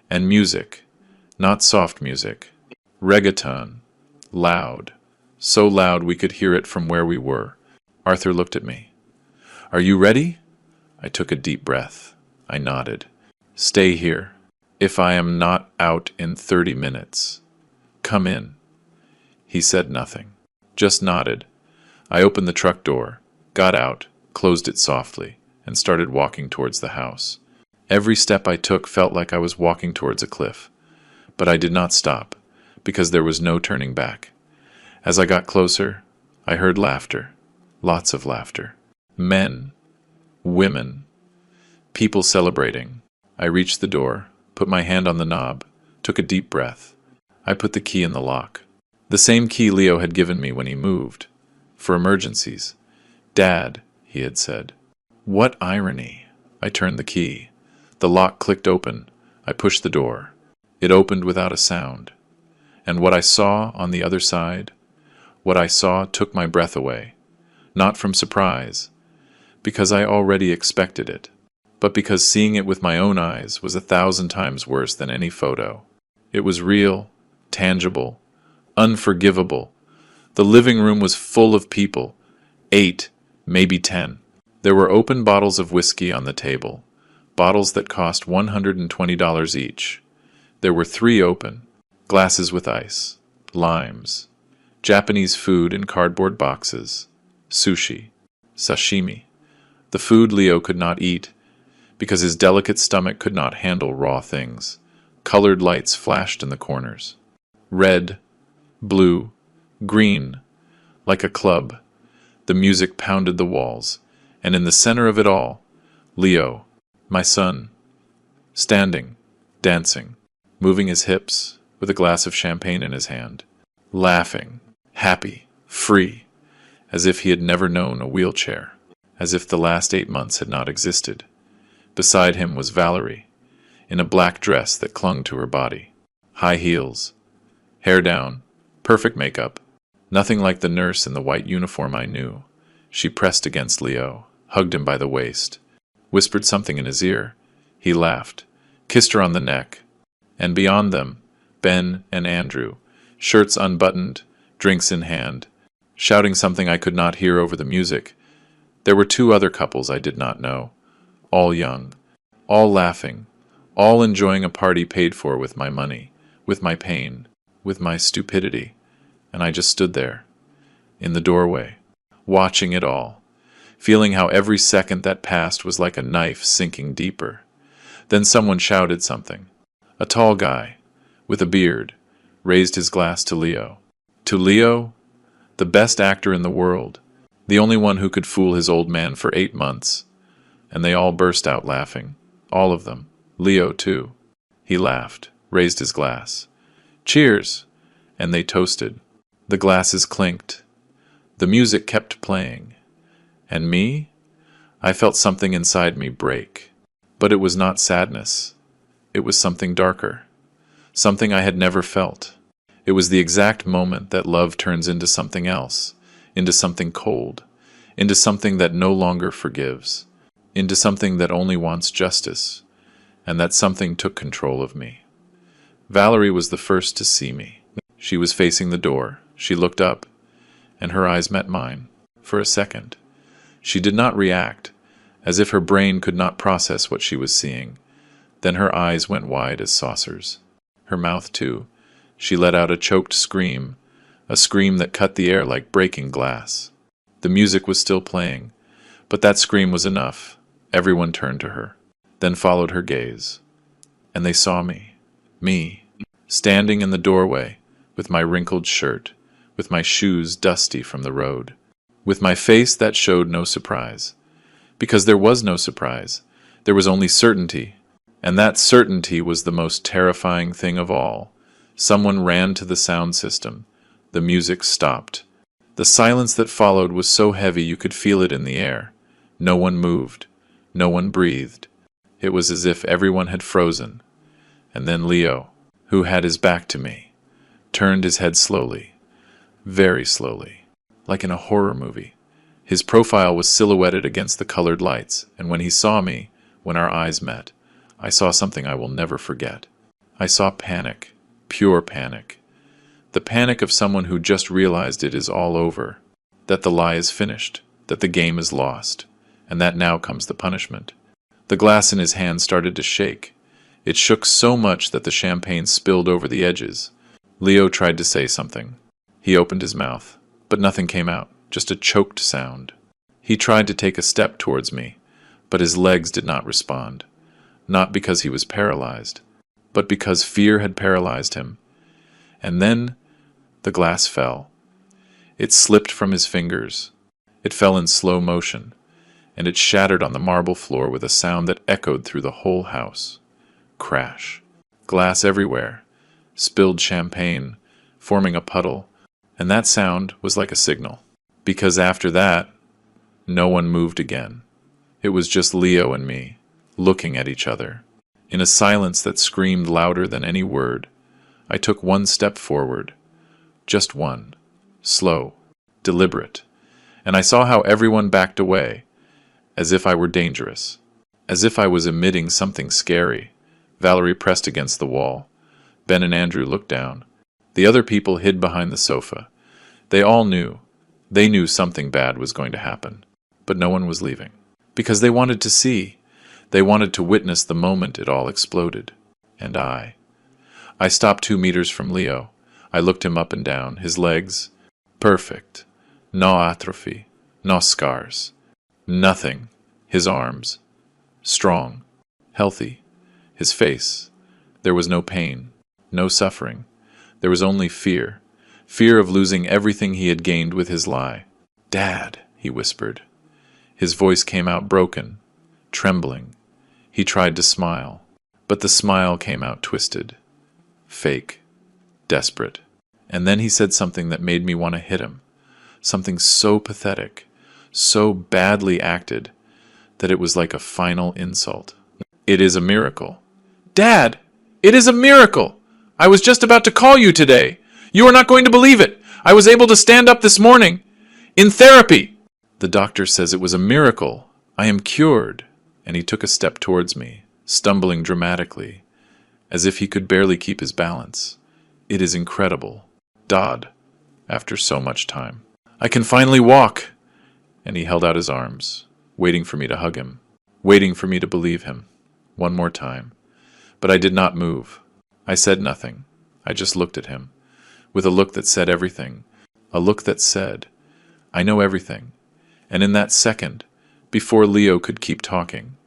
and music, not soft music, reggaeton, loud, so loud we could hear it from where we were. Arthur looked at me. Are you ready? I took a deep breath. I nodded. Stay here. If I am not out in 30 minutes, come in. He said nothing, just nodded. I opened the truck door, got out, closed it softly, and started walking towards the house. Every step I took felt like I was walking towards a cliff, but I did not stop, because there was no turning back. As I got closer, I heard laughter, lots of laughter. Men, women, people celebrating. I reached the door, put my hand on the knob, took a deep breath. I put the key in the lock. The same key Leo had given me when he moved. For emergencies. Dad, he had said. What irony. I turned the key. The lock clicked open. I pushed the door. It opened without a sound. And what I saw on the other side, what I saw took my breath away. Not from surprise, because I already expected it, but because seeing it with my own eyes was 1,000 times worse than any photo. It was real, tangible, unforgivable. The living room was full of people, 8, maybe 10. There were open bottles of whiskey on the table, bottles that cost $120 each. There were 3 open, glasses with ice, limes, Japanese food in cardboard boxes, sushi, sashimi, the food Leo could not eat because his delicate stomach could not handle raw things. Colored lights flashed in the corners. Red, blue, green, like a club. The music pounded the walls, and in the center of it all, Leo, my son, standing, dancing, moving his hips with a glass of champagne in his hand, laughing, happy, free, as if he had never known a wheelchair, as if the last 8 months had not existed. Beside him was Valerie, in a black dress that clung to her body, high heels, hair down, perfect makeup, nothing like the nurse in the white uniform I knew. She pressed against Leo, hugged him by the waist, whispered something in his ear. He laughed, kissed her on the neck, and beyond them, Ben and Andrew, shirts unbuttoned, drinks in hand, shouting something I could not hear over the music. There were 2 other couples I did not know, all young, all laughing, all enjoying a party paid for with my money, with my pain, with my stupidity, and I just stood there, in the doorway, watching it all, feeling how every second that passed was like a knife sinking deeper. Then someone shouted something. A tall guy, with a beard, raised his glass to Leo. To Leo, the best actor in the world, the only one who could fool his old man for 8 months. And they all burst out laughing, all of them, Leo too. He laughed, raised his glass. Cheers! And they toasted. The glasses clinked. The music kept playing. And me? I felt something inside me break. But it was not sadness. It was something darker. Something I had never felt. It was the exact moment that love turns into something else, into something cold, into something that no longer forgives. into something that only wants justice, and that something took control of me. Valerie was the first to see me. She was facing the door. She looked up, and her eyes met mine. For a second, she did not react, as if her brain could not process what she was seeing. Then her eyes went wide as saucers. Her mouth, too. She let out a choked scream, a scream that cut the air like breaking glass. The music was still playing, but that scream was enough. Everyone turned to her, then followed her gaze. And they saw me, standing in the doorway, with my wrinkled shirt, with my shoes dusty from the road, with my face that showed no surprise. Because there was no surprise. There was only certainty. And that certainty was the most terrifying thing of all. Someone ran to the sound system. The music stopped. The silence that followed was so heavy you could feel it in the air. No one moved. No one breathed. It was as if everyone had frozen. And then Leo, who had his back to me, turned his head slowly, very slowly, like in a horror movie. His profile was silhouetted against the colored lights, and when he saw me, when our eyes met, I saw something I will never forget. I saw panic, pure panic. The panic of someone who just realized it is all over, that the lie is finished, that the game is lost, and that now comes the punishment. The glass in his hand started to shake. It shook so much that the champagne spilled over the edges. Leo tried to say something. He opened his mouth, but nothing came out, just a choked sound. He tried to take a step towards me, but his legs did not respond. Not because he was paralyzed, but because fear had paralyzed him. And then the glass fell. It slipped from his fingers. It fell in slow motion, and it shattered on the marble floor with a sound that echoed through the whole house. Crash. Glass everywhere. Spilled champagne, forming a puddle. And that sound was like a signal. Because after that, no one moved again. It was just Leo and me, looking at each other. In a silence that screamed louder than any word, I took one step forward. Just one. Slow. Deliberate. And I saw how everyone backed away, as if I were dangerous. As if I was emitting something scary. Valerie pressed against the wall. Ben and Andrew looked down. The other people hid behind the sofa. They all knew. They knew something bad was going to happen. But no one was leaving. Because they wanted to see. They wanted to witness the moment it all exploded. And I stopped 2 meters from Leo. I looked him up and down. His legs, perfect. No atrophy. No scars. Nothing. His arms, strong. Healthy. His face, there was no pain. No suffering. There was only fear. Fear of losing everything he had gained with his lie. "Dad," he whispered. His voice came out broken, trembling. He tried to smile, but the smile came out twisted, fake, desperate. And then he said something that made me want to hit him. Something so pathetic, so badly acted, that it was like a final insult. "It is a miracle." "Dad, it is a miracle! I was just about to call you today. You are not going to believe it. I was able to stand up this morning. In therapy." "The doctor says it was a miracle. I am cured." And he took a step towards me, stumbling dramatically, as if he could barely keep his balance. "It is incredible. Dodd, after so much time. I can finally walk." And he held out his arms, waiting for me to hug him, waiting for me to believe him. One more time. But I did not move. I said nothing. I just looked at him, with a look that said everything, a look that said, "I know everything." And in that second, before Leo could keep talking,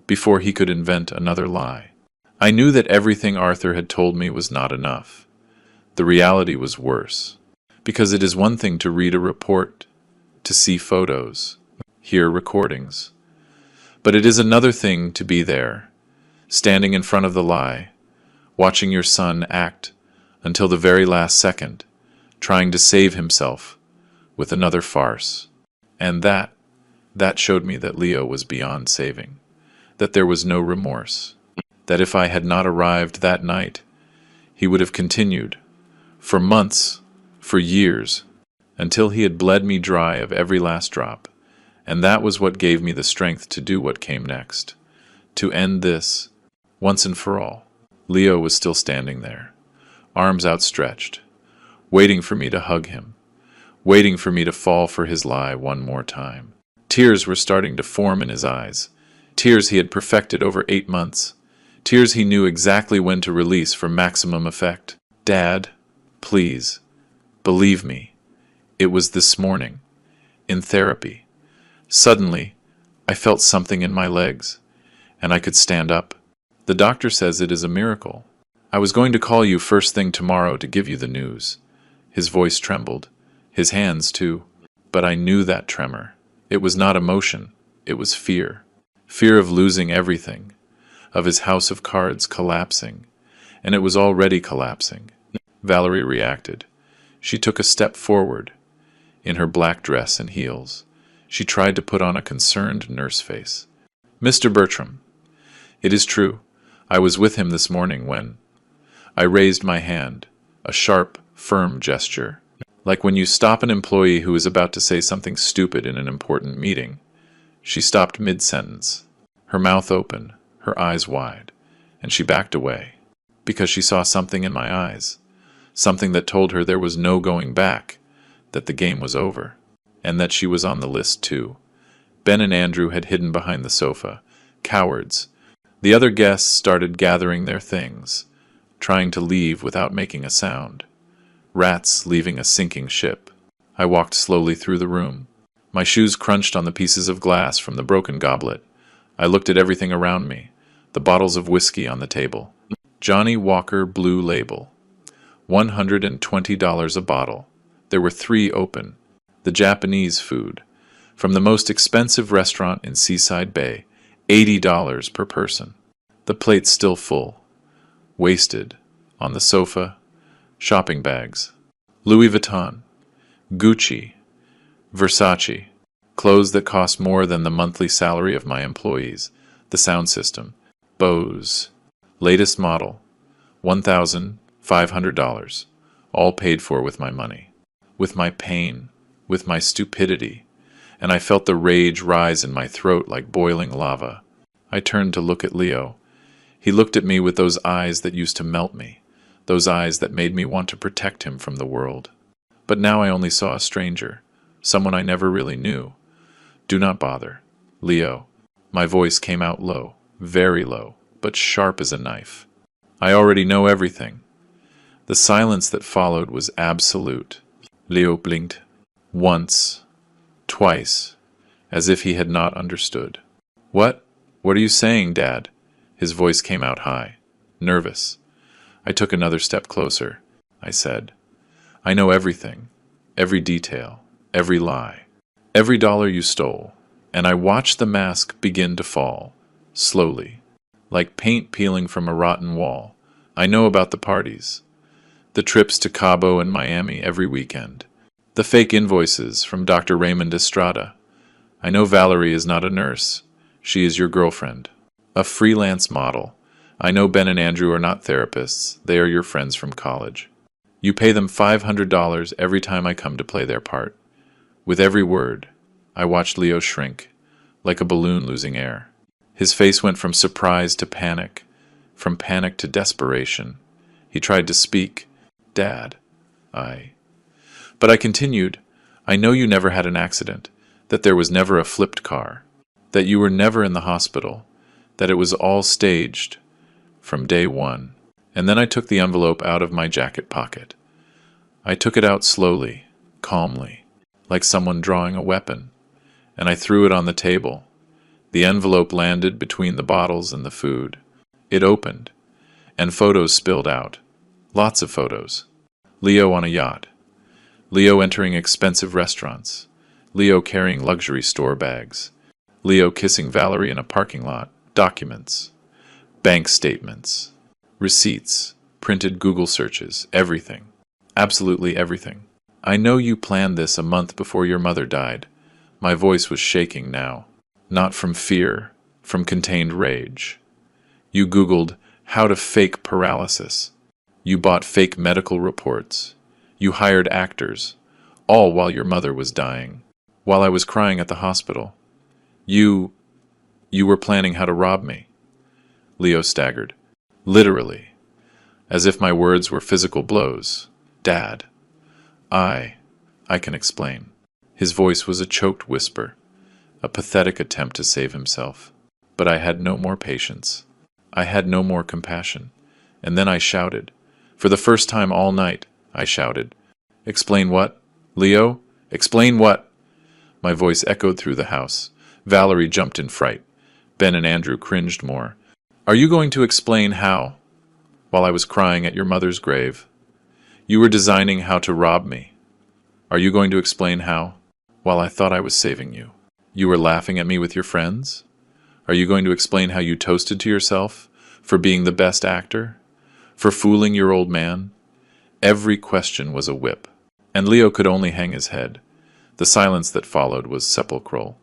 before he could invent another lie, I knew that everything Arthur had told me was not enough. The reality was worse, because it is one thing to read a report, to see photos, hear recordings, but it is another thing to be there, standing in front of the lie, watching your son act until the very last second, trying to save himself with another farce. And that showed me that Leo was beyond saving, that there was no remorse, that if I had not arrived that night, he would have continued, for months, for years, until he had bled me dry of every last drop, And that was what gave me the strength to do what came next. To end this, once and for all. Leo was still standing there, arms outstretched, waiting for me to hug him, waiting for me to fall for his lie one more time. Tears were starting to form in his eyes, tears he had perfected over 8 months, tears he knew exactly when to release for maximum effect. Dad, please, believe me, it was this morning, in therapy. Suddenly, I felt something in my legs, and I could stand up. The doctor says it is a miracle. I was going to call you first thing tomorrow to give you the news. His voice trembled, his hands too, but I knew that tremor. It was not emotion, it was fear. Fear of losing everything, of his house of cards collapsing, and it was already collapsing. Valerie reacted. She took a step forward, in her black dress and heels. She tried to put on a concerned nurse face. Mr. Bertram, it is true. I was with him this morning when I raised my hand, a sharp, firm gesture, like when you stop an employee who is about to say something stupid in an important meeting. She stopped mid-sentence, her mouth open, her eyes wide, and she backed away, because she saw something in my eyes, something that told her there was no going back, that the game was over, and that she was on the list too. Ben and Andrew had hidden behind the sofa, cowards. The other guests started gathering their things, trying to leave without making a sound. Rats leaving a sinking ship. I walked slowly through the room. My shoes crunched on the pieces of glass from the broken goblet. I looked at everything around me, the bottles of whiskey on the table. Johnny Walker Blue Label. $120 a bottle. There were 3 open. The Japanese food. From the most expensive restaurant in Seaside Bay, $80 per person. The plates still full. Wasted. On the sofa. Shopping bags. Louis Vuitton. Gucci. Versace. Clothes that cost more than the monthly salary of my employees. The sound system. Bose. Latest model. $1,500. All paid for with my money. With my pain. With my stupidity. And I felt the rage rise in my throat like boiling lava. I turned to look at Leo. He looked at me with those eyes that used to melt me, those eyes that made me want to protect him from the world. But now I only saw a stranger, someone I never really knew. Do not bother. Leo. My voice came out low, very low, but sharp as a knife. I already know everything. The silence that followed was absolute. Leo blinked. Once. Twice, as if he had not understood. What? What are you saying, Dad? His voice came out high, nervous. I took another step closer. I said, I know everything, every detail, every lie, every dollar you stole, and I watched the mask begin to fall, slowly, like paint peeling from a rotten wall. I know about the parties, the trips to Cabo and Miami every weekend, the fake invoices from Dr. Raymond Estrada. I know Valerie is not a nurse. She is your girlfriend. A freelance model. I know Ben and Andrew are not therapists. They are your friends from college. You pay them $500 every time I come to play their part. With every word, I watched Leo shrink, like a balloon losing air. His face went from surprise to panic, from panic to desperation. He tried to speak. Dad, But I continued, I know you never had an accident, that there was never a flipped car, that you were never in the hospital, that it was all staged from day one. And then I took the envelope out of my jacket pocket. I took it out slowly, calmly, like someone drawing a weapon, and I threw it on the table. The envelope landed between the bottles and the food. It opened, and photos spilled out. Lots of photos. Leo on a yacht. Leo entering expensive restaurants. Leo carrying luxury store bags. Leo kissing Valerie in a parking lot. Documents. Bank statements. Receipts. Printed Google searches. Everything. Absolutely everything. I know you planned this a month before your mother died. My voice was shaking now. Not from fear, from contained rage. You Googled how to fake paralysis. You bought fake medical reports. You hired actors, all while your mother was dying. While I was crying at the hospital. You were planning how to rob me. Leo staggered. Literally. As if my words were physical blows. Dad. I can explain. His voice was a choked whisper, a pathetic attempt to save himself. But I had no more patience. I had no more compassion. And then I shouted. For the first time all night, I shouted. Explain what? Leo? Explain what? My voice echoed through the house. Valerie jumped in fright. Ben and Andrew cringed more. Are you going to explain how? While I was crying at your mother's grave. You were designing how to rob me. Are you going to explain how? While I thought I was saving you. You were laughing at me with your friends? Are you going to explain how you toasted to yourself? For being the best actor? For fooling your old man? Every question was a whip. And Leo could only hang his head. The silence that followed was sepulchral.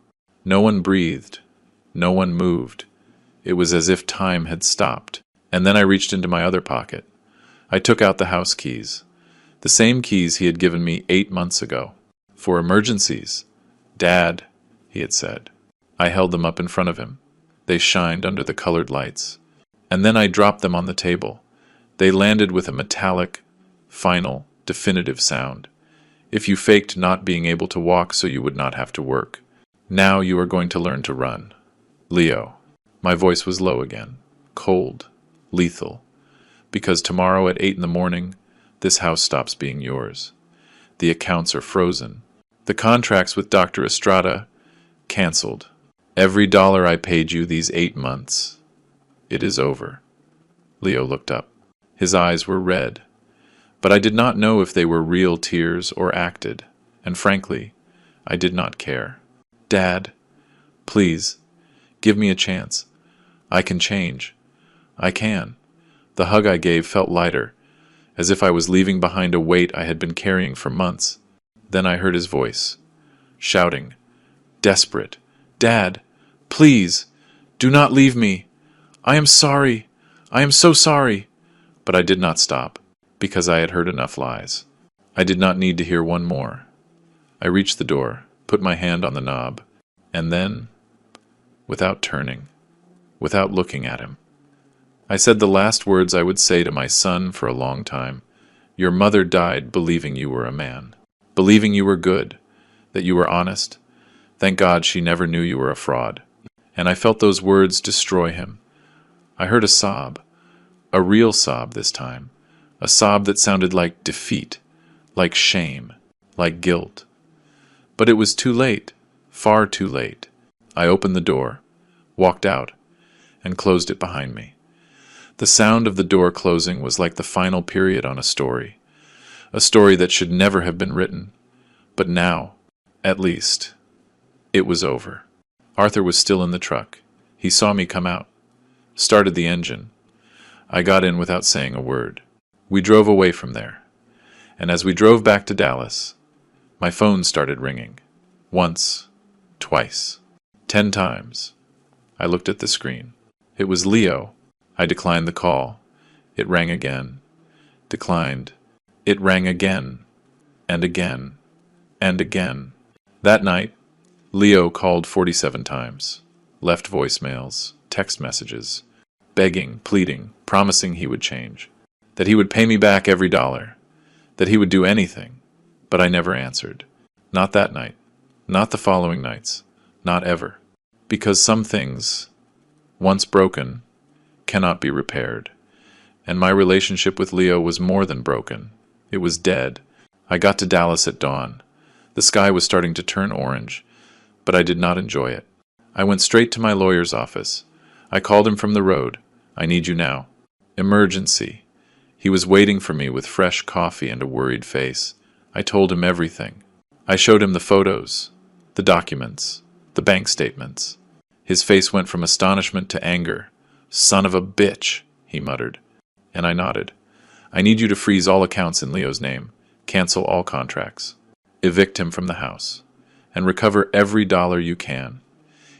No one breathed. No one moved. It was as if time had stopped. And then I reached into my other pocket. I took out the house keys. The same keys he had given me 8 months ago. For emergencies. Dad, he had said. I held them up in front of him. They shined under the colored lights. And then I dropped them on the table. They landed with a metallic, final, definitive sound. If you faked not being able to walk so you would not have to work. Now you are going to learn to run. Leo. My voice was low again. Cold. Lethal. Because tomorrow at 8 in the morning, this house stops being yours. The accounts are frozen. The contracts with Dr. Estrada, canceled. Every dollar I paid you these 8 months. It is over. Leo looked up. His eyes were red. But I did not know if they were real tears or acted, and frankly, I did not care. Dad, please, give me a chance. I can change. I can. The hug I gave felt lighter, as if I was leaving behind a weight I had been carrying for months. Then I heard his voice, shouting, desperate, Dad, please, do not leave me. I am sorry. I am so sorry. But I did not stop, because I had heard enough lies. I did not need to hear one more. I reached the door, put my hand on the knob, and then, without turning, without looking at him, I said the last words I would say to my son for a long time. Your mother died believing you were a man, believing you were good, that you were honest. Thank God she never knew you were a fraud. And I felt those words destroy him. I heard a sob, a real sob this time, a sob that sounded like defeat, like shame, like guilt. But it was too late, far too late. I opened the door, walked out, and closed it behind me. The sound of the door closing was like the final period on a story that should never have been written. But now, at least, it was over. Arthur was still in the truck. He saw me come out, started the engine. I got in without saying a word. We drove away from there. And as we drove back to Dallas, my phone started ringing. Once, twice, 10 times. I looked at the screen. It was Leo. I declined the call. It rang again. Declined. It rang again. And again. And again. That night, Leo called 47 times. Left voicemails, text messages, begging, pleading, promising he would change. That he would pay me back every dollar. That he would do anything. But I never answered. Not that night. Not the following nights. Not ever. Because some things, once broken, cannot be repaired. And my relationship with Leo was more than broken. It was dead. I got to Dallas at dawn. The sky was starting to turn orange, but I did not enjoy it. I went straight to my lawyer's office. I called him from the road. I need you now. Emergency. He was waiting for me with fresh coffee and a worried face. I told him everything. I showed him the photos, the documents, the bank statements. His face went from astonishment to anger. Son of a bitch, he muttered. And I nodded. I need you to freeze all accounts in Leo's name, cancel all contracts, evict him from the house, and recover every dollar you can.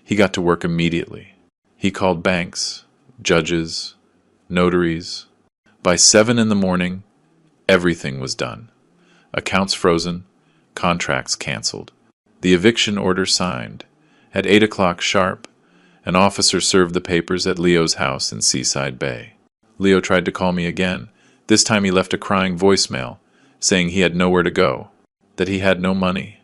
He got to work immediately. He called banks, judges, notaries. By 7 in the morning, everything was done. Accounts frozen, contracts canceled. The eviction order signed. At 8 o'clock sharp, an officer served the papers at Leo's house in Seaside Bay. Leo tried to call me again. This time he left a crying voicemail, saying he had nowhere to go, that he had no money,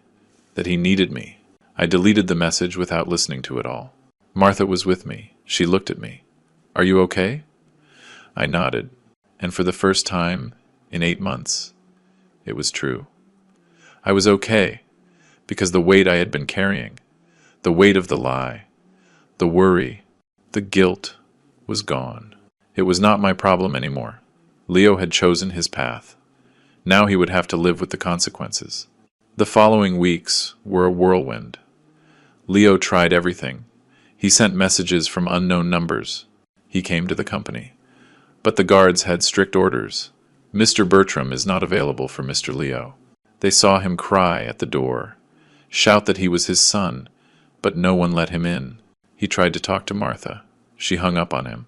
that he needed me. I deleted the message without listening to it all. Martha was with me. She looked at me. "Are you okay?" I nodded, and for the first time in 8 months, it was true. I was okay, because the weight I had been carrying, the weight of the lie, the worry, the guilt, was gone. It was not my problem anymore. Leo had chosen his path. Now he would have to live with the consequences. The following weeks were a whirlwind. Leo tried everything. He sent messages from unknown numbers. He came to the company. But the guards had strict orders. Mr. Bertram is not available for Mr. Leo. They saw him cry at the door, shout that he was his son, but no one let him in. He tried to talk to Martha. She hung up on him.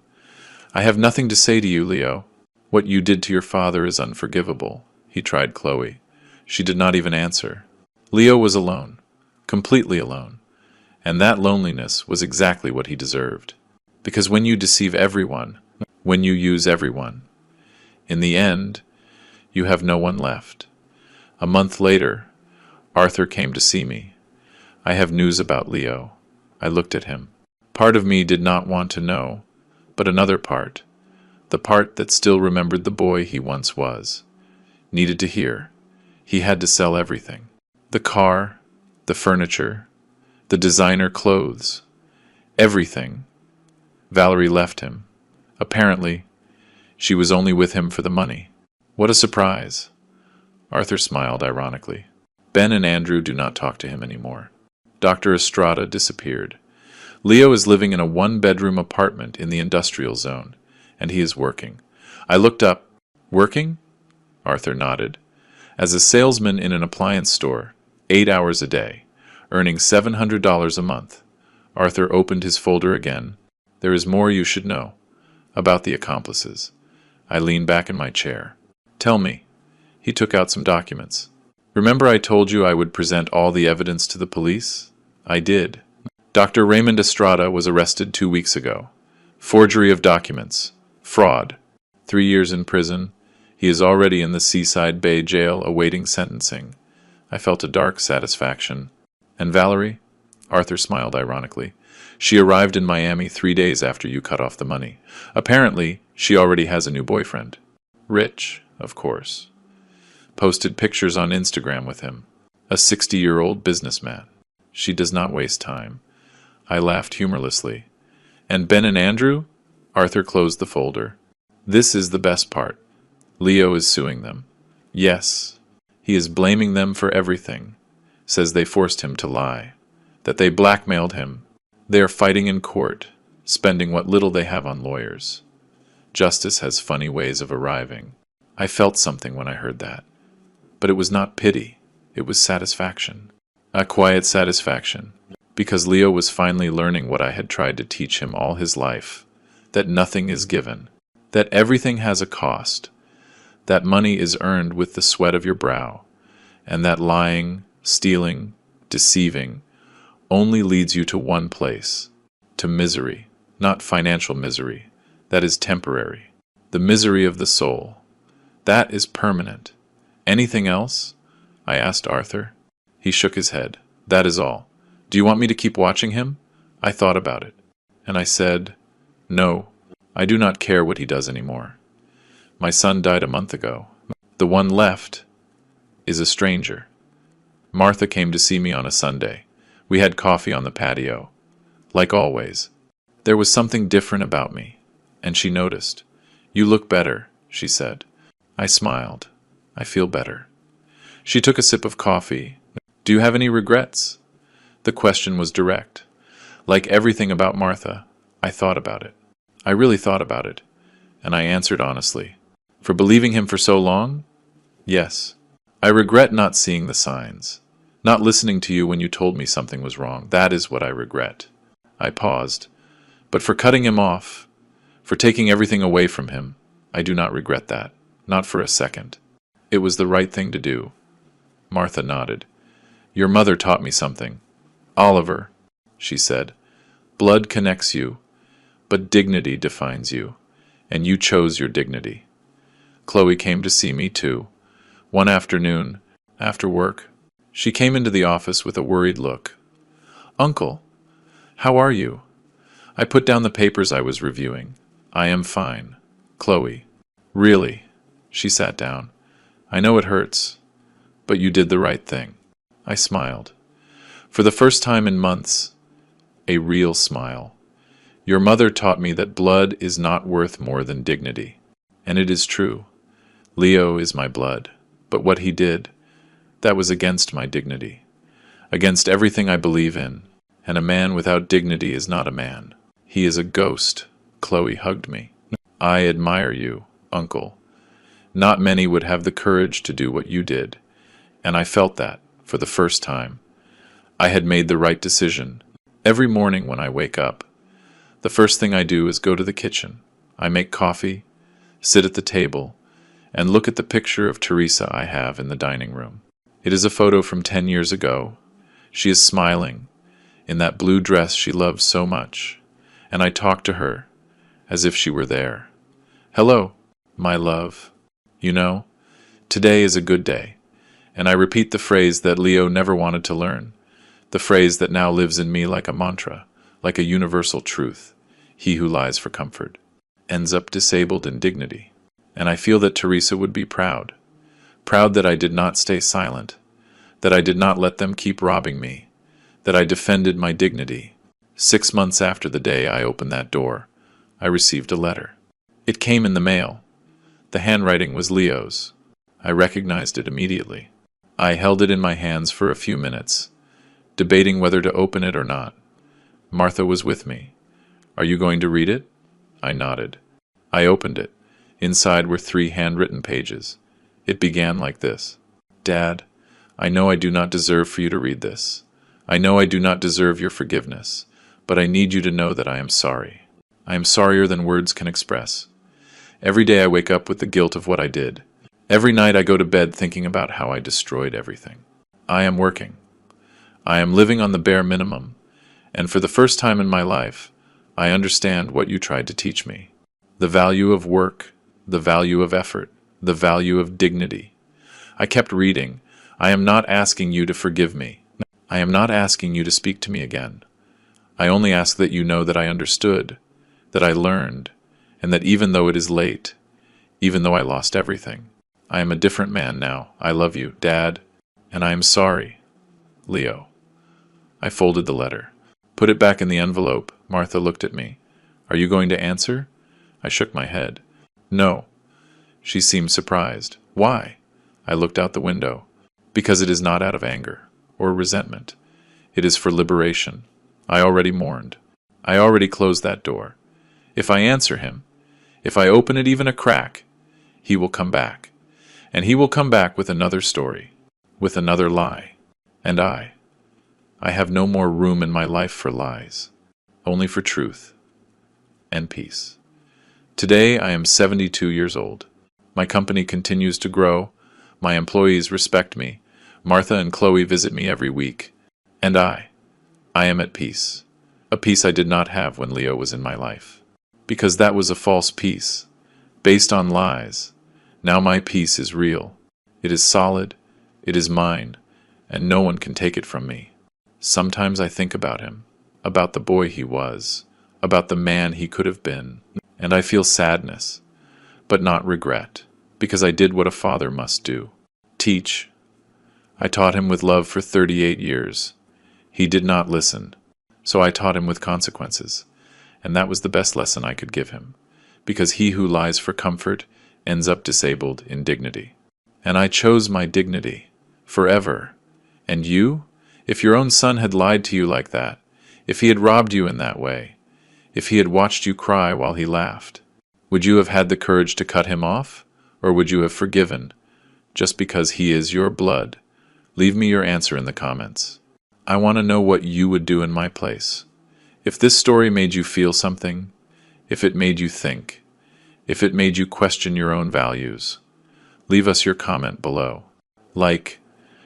"I have nothing to say to you, Leo. What you did to your father is unforgivable." He tried Chloe. She did not even answer. Leo was alone, completely alone, and that loneliness was exactly what he deserved. Because when you deceive everyone, when you use everyone, in the end, you have no one left. A month later, Arthur came to see me. "I have news about Leo." I looked at him. Part of me did not want to know, but another part, the part that still remembered the boy he once was, needed to hear. He had to sell everything. The car, the furniture, the designer clothes, everything. Valerie left him. Apparently, she was only with him for the money. What a surprise. Arthur smiled ironically. Ben and Andrew do not talk to him anymore. Dr. Estrada disappeared. Leo is living in a one-bedroom apartment in the industrial zone, and he is working. I looked up. "Working?" Arthur nodded. "As a salesman in an appliance store, 8 hours a day, earning $700 a month." Arthur opened his folder again. "There is more you should know about the accomplices." I leaned back in my chair. "Tell me." He took out some documents. "Remember I told you I would present all the evidence to the police? I did. Dr. Raymond Estrada was arrested 2 weeks ago. Forgery of documents. Fraud. 3 years in prison. He is already in the Seaside Bay jail awaiting sentencing." I felt a dark satisfaction. "And Valerie?" Arthur smiled ironically. "She arrived in Miami 3 days after you cut off the money. Apparently, she already has a new boyfriend. Rich, of course. Posted pictures on Instagram with him. A 60-year-old businessman. She does not waste time." I laughed humorlessly. "And Ben and Andrew?" Arthur closed the folder. "This is the best part. Leo is suing them. Yes, he is blaming them for everything. Says they forced him to lie. That they blackmailed him. They are fighting in court, spending what little they have on lawyers. Justice has funny ways of arriving." I felt something when I heard that. But it was not pity. It was satisfaction. A quiet satisfaction. Because Leo was finally learning what I had tried to teach him all his life. That nothing is given. That everything has a cost. That money is earned with the sweat of your brow. And that lying, stealing, deceiving only leads you to one place. To misery. Not financial misery. That is temporary. The misery of the soul. That is permanent. Anything else? I asked Arthur. He shook his head. "That is all. Do you want me to keep watching him?" I thought about it. And I said, "No, I do not care what he does anymore. My son died a month ago. The one left is a stranger." Martha came to see me on a Sunday. We had coffee on the patio. Like always. There was something different about me, and she noticed. "You look better," she said. I smiled. "I feel better." She took a sip of coffee. "Do you have any regrets?" The question was direct. Like everything about Martha, I thought about it. I really thought about it, and I answered honestly. "For believing him for so long? Yes. I regret not seeing the signs, not listening to you when you told me something was wrong. That is what I regret." I paused. "But for cutting him off, for taking everything away from him, I do not regret that. Not for a second. It was the right thing to do." Martha nodded. Your mother taught me something. Oliver, she said, blood connects you, but dignity defines you, and you chose your dignity. Chloe came to see me, too. One afternoon, after work, she came into the office with a worried look. Uncle, how are you? I put down the papers I was reviewing. I am fine. Chloe. Really? She sat down. I know it hurts, but you did the right thing. I smiled. For the first time in months, a real smile. Your mother taught me that blood is not worth more than dignity. And it is true. Leo is my blood. But what he did, that was against my dignity. Against everything I believe in. And a man without dignity is not a man. He is a ghost. Chloe hugged me. I admire you, Uncle. Not many would have the courage to do what you did. And I felt that, for the first time. I had made the right decision. Every morning when I wake up, the first thing I do is go to the kitchen. I make coffee, sit at the table, and look at the picture of Teresa I have in the dining room. It is a photo from 10 years ago. She is smiling, in that blue dress she loves so much, and I talk to her, as if she were there. Hello, my love. You know, today is a good day, and I repeat the phrase that Leo never wanted to learn, the phrase that now lives in me like a mantra, like a universal truth. He who lies for comfort ends up disabled in dignity. And I feel that Teresa would be proud. Proud that I did not stay silent, that I did not let them keep robbing me, that I defended my dignity. 6 months after the day I opened that door, I received a letter. It came in the mail. The handwriting was Leo's. I recognized it immediately. I held it in my hands for a few minutes, debating whether to open it or not. Martha was with me. Are you going to read it? I nodded. I opened it. Inside were 3 handwritten pages. It began like this. Dad, I know I do not deserve for you to read this. I know I do not deserve your forgiveness, but I need you to know that I am sorry. I am sorrier than words can express. Every day I wake up with the guilt of what I did. Every night I go to bed thinking about how I destroyed everything. I am working. I am living on the bare minimum, and for the first time in my life, I understand what you tried to teach me. The value of work, the value of effort, the value of dignity. I kept reading. I am not asking you to forgive me. I am not asking you to speak to me again. I only ask that you know that I understood, that I learned, and that even though it is late, even though I lost everything, I am a different man now. I love you, Dad, and I am sorry, Leo. I folded the letter, put it back in the envelope. Martha looked at me. Are you going to answer? I shook my head. No. She seemed surprised. Why? I looked out the window. Because it is not out of anger or resentment. It is for liberation. I already mourned. I already closed that door. If I answer him, if I open it even a crack, he will come back. And he will come back with another story, with another lie. And I have no more room in my life for lies, only for truth and peace. Today I am 72 years old. My company continues to grow. My employees respect me. Martha and Chloe visit me every week. And I am at peace. A peace I did not have when Leo was in my life. Because that was a false peace, based on lies. Now my peace is real. It is solid. It is mine. And no one can take it from me. Sometimes I think about him, about the boy he was, about the man he could have been, and I feel sadness, but not regret, because I did what a father must do. Teach. I taught him with love for 38 years. He did not listen, so I taught him with consequences, and that was the best lesson I could give him, because he who lies for comfort ends up disabled in dignity. And I chose my dignity, forever. And you? If your own son had lied to you like that, if he had robbed you in that way, if he had watched you cry while he laughed, would you have had the courage to cut him off, or would you have forgiven, just because he is your blood? Leave me your answer in the comments. I want to know what you would do in my place. If this story made you feel something, if it made you think, if it made you question your own values, leave us your comment below. Like,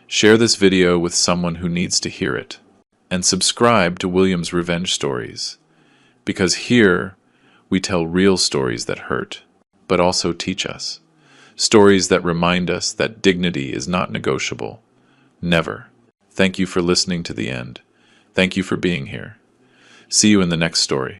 Share this video with someone who needs to hear it. And subscribe to William's Revenge Stories, because here we tell real stories that hurt, but also teach us. Stories that remind us that dignity is not negotiable. Never. Thank you for listening to the end. Thank you for being here. See you in the next story.